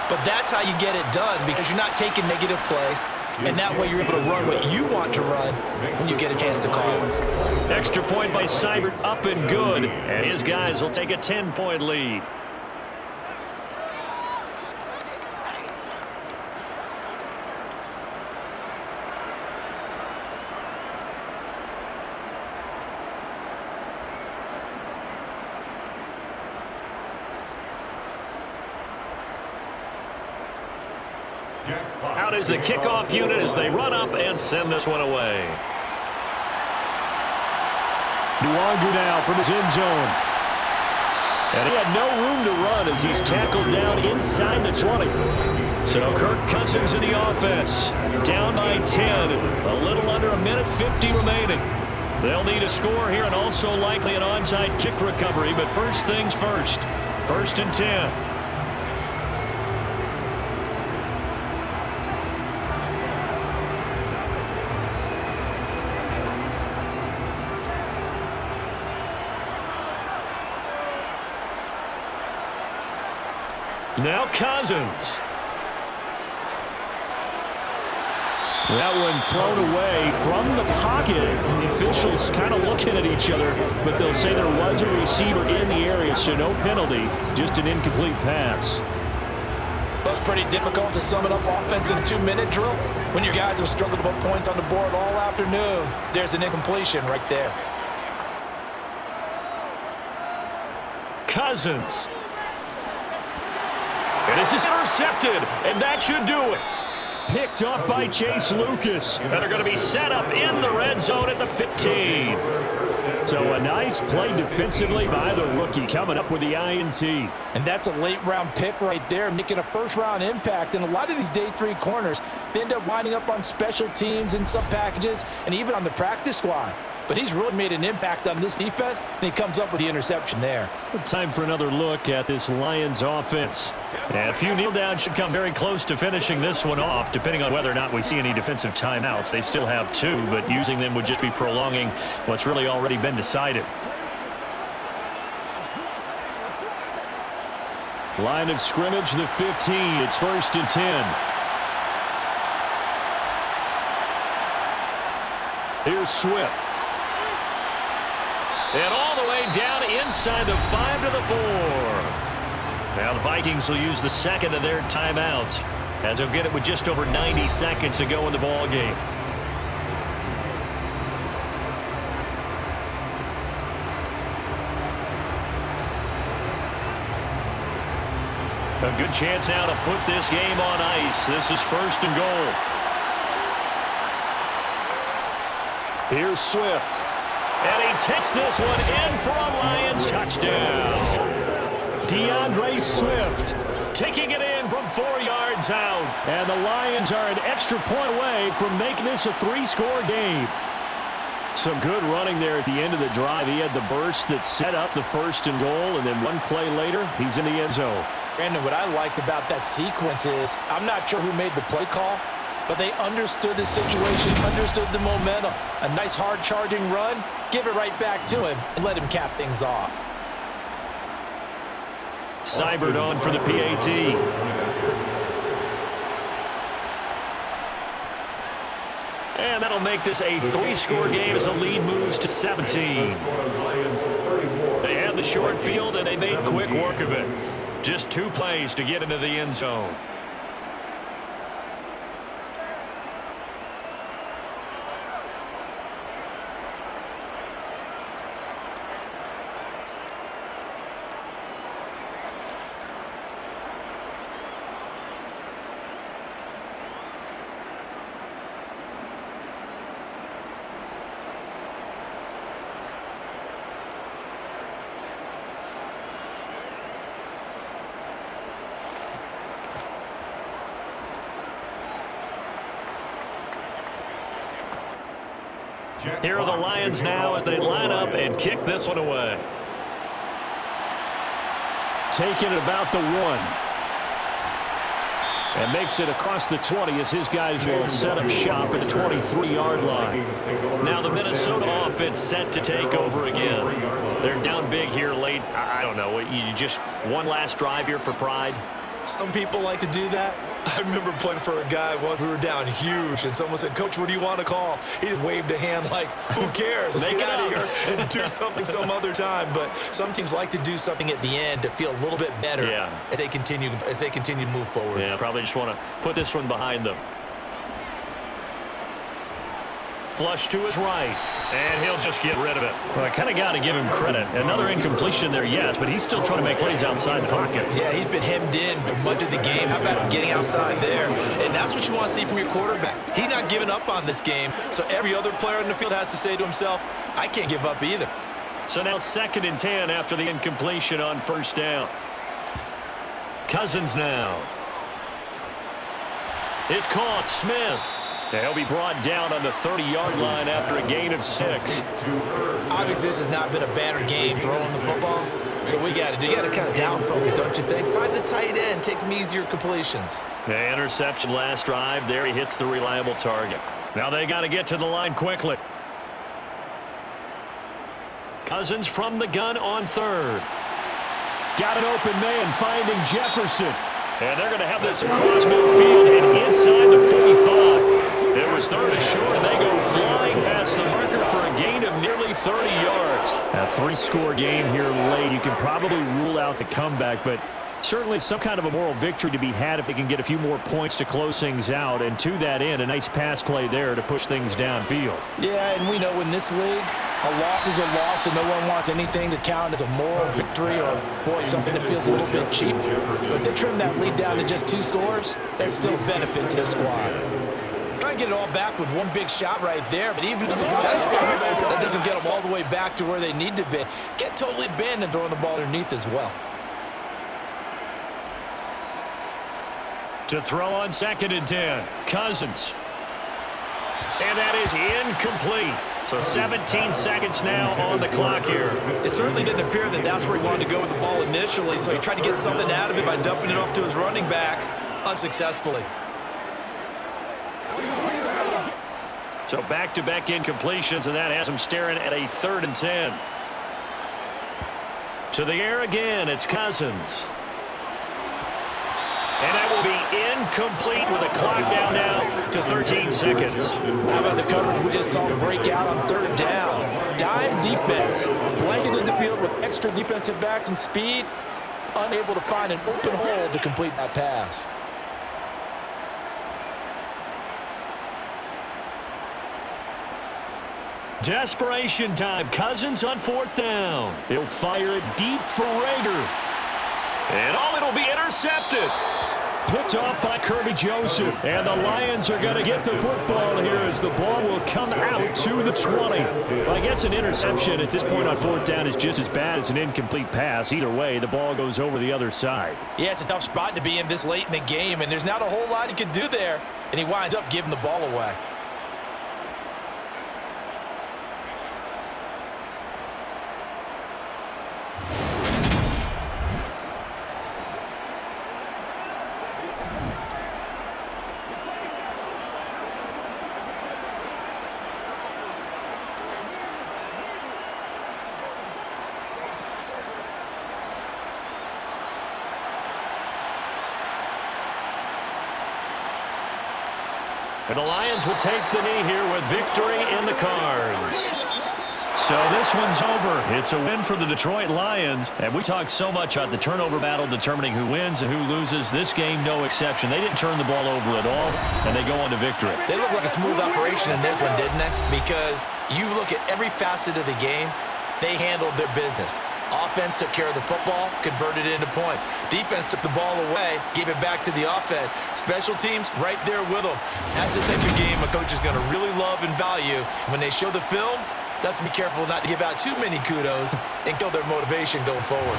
but that's how you get it done because you're not taking negative plays, and that way you're able to run what you want to run when you get a chance to call it. Extra point by Seibert, up and good, and his guys will take a 10-point lead. Out is the kickoff unit as they run up and send this one away. Nwangu now from his end zone. And he had no room to run as he's tackled down inside the 20. So Kirk Cousins in the offense. Down by 10. A little under a minute 50 remaining. They'll need a score here and also likely an onside kick recovery. But first things first. 1st and 10. Now Cousins. That one thrown away from the pocket. The officials kind of looking at each other, but they'll say there was a receiver in the area, so no penalty, just an incomplete pass. Well, it's pretty difficult to sum it up offense in a 2-minute drill. When your guys have struggled to put points on the board all afternoon, there's an incompletion right there. Cousins. And this is intercepted, and that should do it. Picked up by Chase Lucas. And they're going to be set up in the red zone at the 15. So a nice play defensively by the rookie coming up with the INT. And that's a late-round pick right there, making a first-round impact. And a lot of these day 3 corners, they end up winding up on special teams in some packages and even on the practice squad. But he's really made an impact on this defense, and he comes up with the interception there. Time for another look at this Lions offense. And a few kneel downs should come very close to finishing this one off, depending on whether or not we see any defensive timeouts. They still have 2, but using them would just be prolonging what's really already been decided. Line of scrimmage, the 15. It's 1st and 10. Here's Swift. And all the way down inside the 5 to the 4. Now the Vikings will use the second of their timeouts as they'll get it with just over 90 seconds to go in the ball game. A good chance now to put this game on ice. This is 1st and goal. Here's Swift. And he takes this one in for a Lions touchdown. DeAndre Swift taking it in from 4 yards out. And the Lions are an extra point away from making this a 3-score game. Some good running there at the end of the drive. He had the burst that set up the 1st and goal, and then one play later, he's in the end zone. Brandon, what I liked about that sequence is I'm not sure who made the play call, but they understood the situation, understood the momentum. A nice hard-charging run, give it right back to him, and let him cap things off. Seibert on for the PAT. And that'll make this a 3-score game as the lead moves to 17. They had the short field, and they made quick work of it. Just 2 plays to get into the end zone. Here are the Lions now as they line up and kick this one away. taken at about the 1. And makes it across the 20 as his guys will set up shop at the 23-yard line. Now the Minnesota offense set to take over again. They're down big here late. I don't know. You just one last drive here for pride? Some people like to do that. I remember playing for a guy once. We were down huge, and someone said, "Coach, what do you want to call?" He just waved a hand like, who cares? Let's get out of here and do something some other time. But some teams like to do something at the end to feel a little bit better as they continue to move forward. Yeah, probably just want to put this one behind them. Flush to his right, and he'll just get rid of it. Well, I kind of got to give him credit. Another incompletion there, yes, but he's still trying to make plays outside the pocket. Yeah, he's been hemmed in for much of the game. How about him getting outside there? And that's what you want to see from your quarterback. He's not giving up on this game, so every other player in the field has to say to himself, I can't give up either. So now 2nd and 10 after the incompletion on 1st down. Cousins now. It's caught. Smith. He'll be brought down on the 30-yard line after a gain of 6. Obviously, this has not been a banner game throwing the football. So you got to kind of down focus, don't you think? Find the tight end. Take some easier completions. The interception last drive. There he hits the reliable target. Now they got to get to the line quickly. Cousins from the gun on 3rd. Got an open man finding Jefferson. And they're going to have this across midfield and inside the 45. It was 3rd and short, and they go flying past the marker for a gain of nearly 30 yards. A 3-score game here late. You can probably rule out the comeback, but certainly some kind of a moral victory to be had if they can get a few more points to close things out. And to that end, a nice pass play there to push things downfield. Yeah, and we know in this league, a loss is a loss, and no one wants anything to count as a moral victory or, boy, something that feels a little bit cheap. But they trim that lead down to just 2 scores. That's still a benefit to the squad. Try and get it all back with one big shot right there, but even if successful, that doesn't get them all the way back to where they need to be. Get totally abandoned throwing the ball underneath as well. To throw on 2nd and 10, Cousins. And that is incomplete. So 17 seconds now on the clock here. It certainly didn't appear that that's where he wanted to go with the ball initially, so he tried to get something out of it by dumping it off to his running back unsuccessfully. So back-to-back incompletions, and that has him staring at a 3rd and 10. To the air again, it's Cousins. And that will be incomplete with a clock down now to 13 seconds. How about the coverage we just saw break out on 3rd down? Dime defense, blanketed the field with extra defensive backs and speed, unable to find an open hole to complete that pass. Desperation time. Cousins on 4th down. He'll fire it deep for Rager. And it'll be intercepted. Picked off by Kirby Joseph. And the Lions are going to get the football here as the ball will come out to the 20. Well, I guess an interception at this point on 4th down is just as bad as an incomplete pass. Either way, the ball goes over the other side. Yeah, it's a tough spot to be in this late in the game, and there's not a whole lot he can do there. And he winds up giving the ball away. And the Lions will take the knee here with victory in the cards. So this one's over. It's a win for the Detroit Lions. And we talked so much about the turnover battle determining who wins and who loses. This game, no exception. They didn't turn the ball over at all, and they go on to victory. They look like a smooth operation in this one, didn't they? Because you look at every facet of the game, they handled their business. Offense took care of the football, converted it into points. Defense took the ball away, gave it back to the offense. Special teams right there with them. That's the type of game a coach is going to really love and value. When they show the film, they have to be careful not to give out too many kudos and kill their motivation going forward.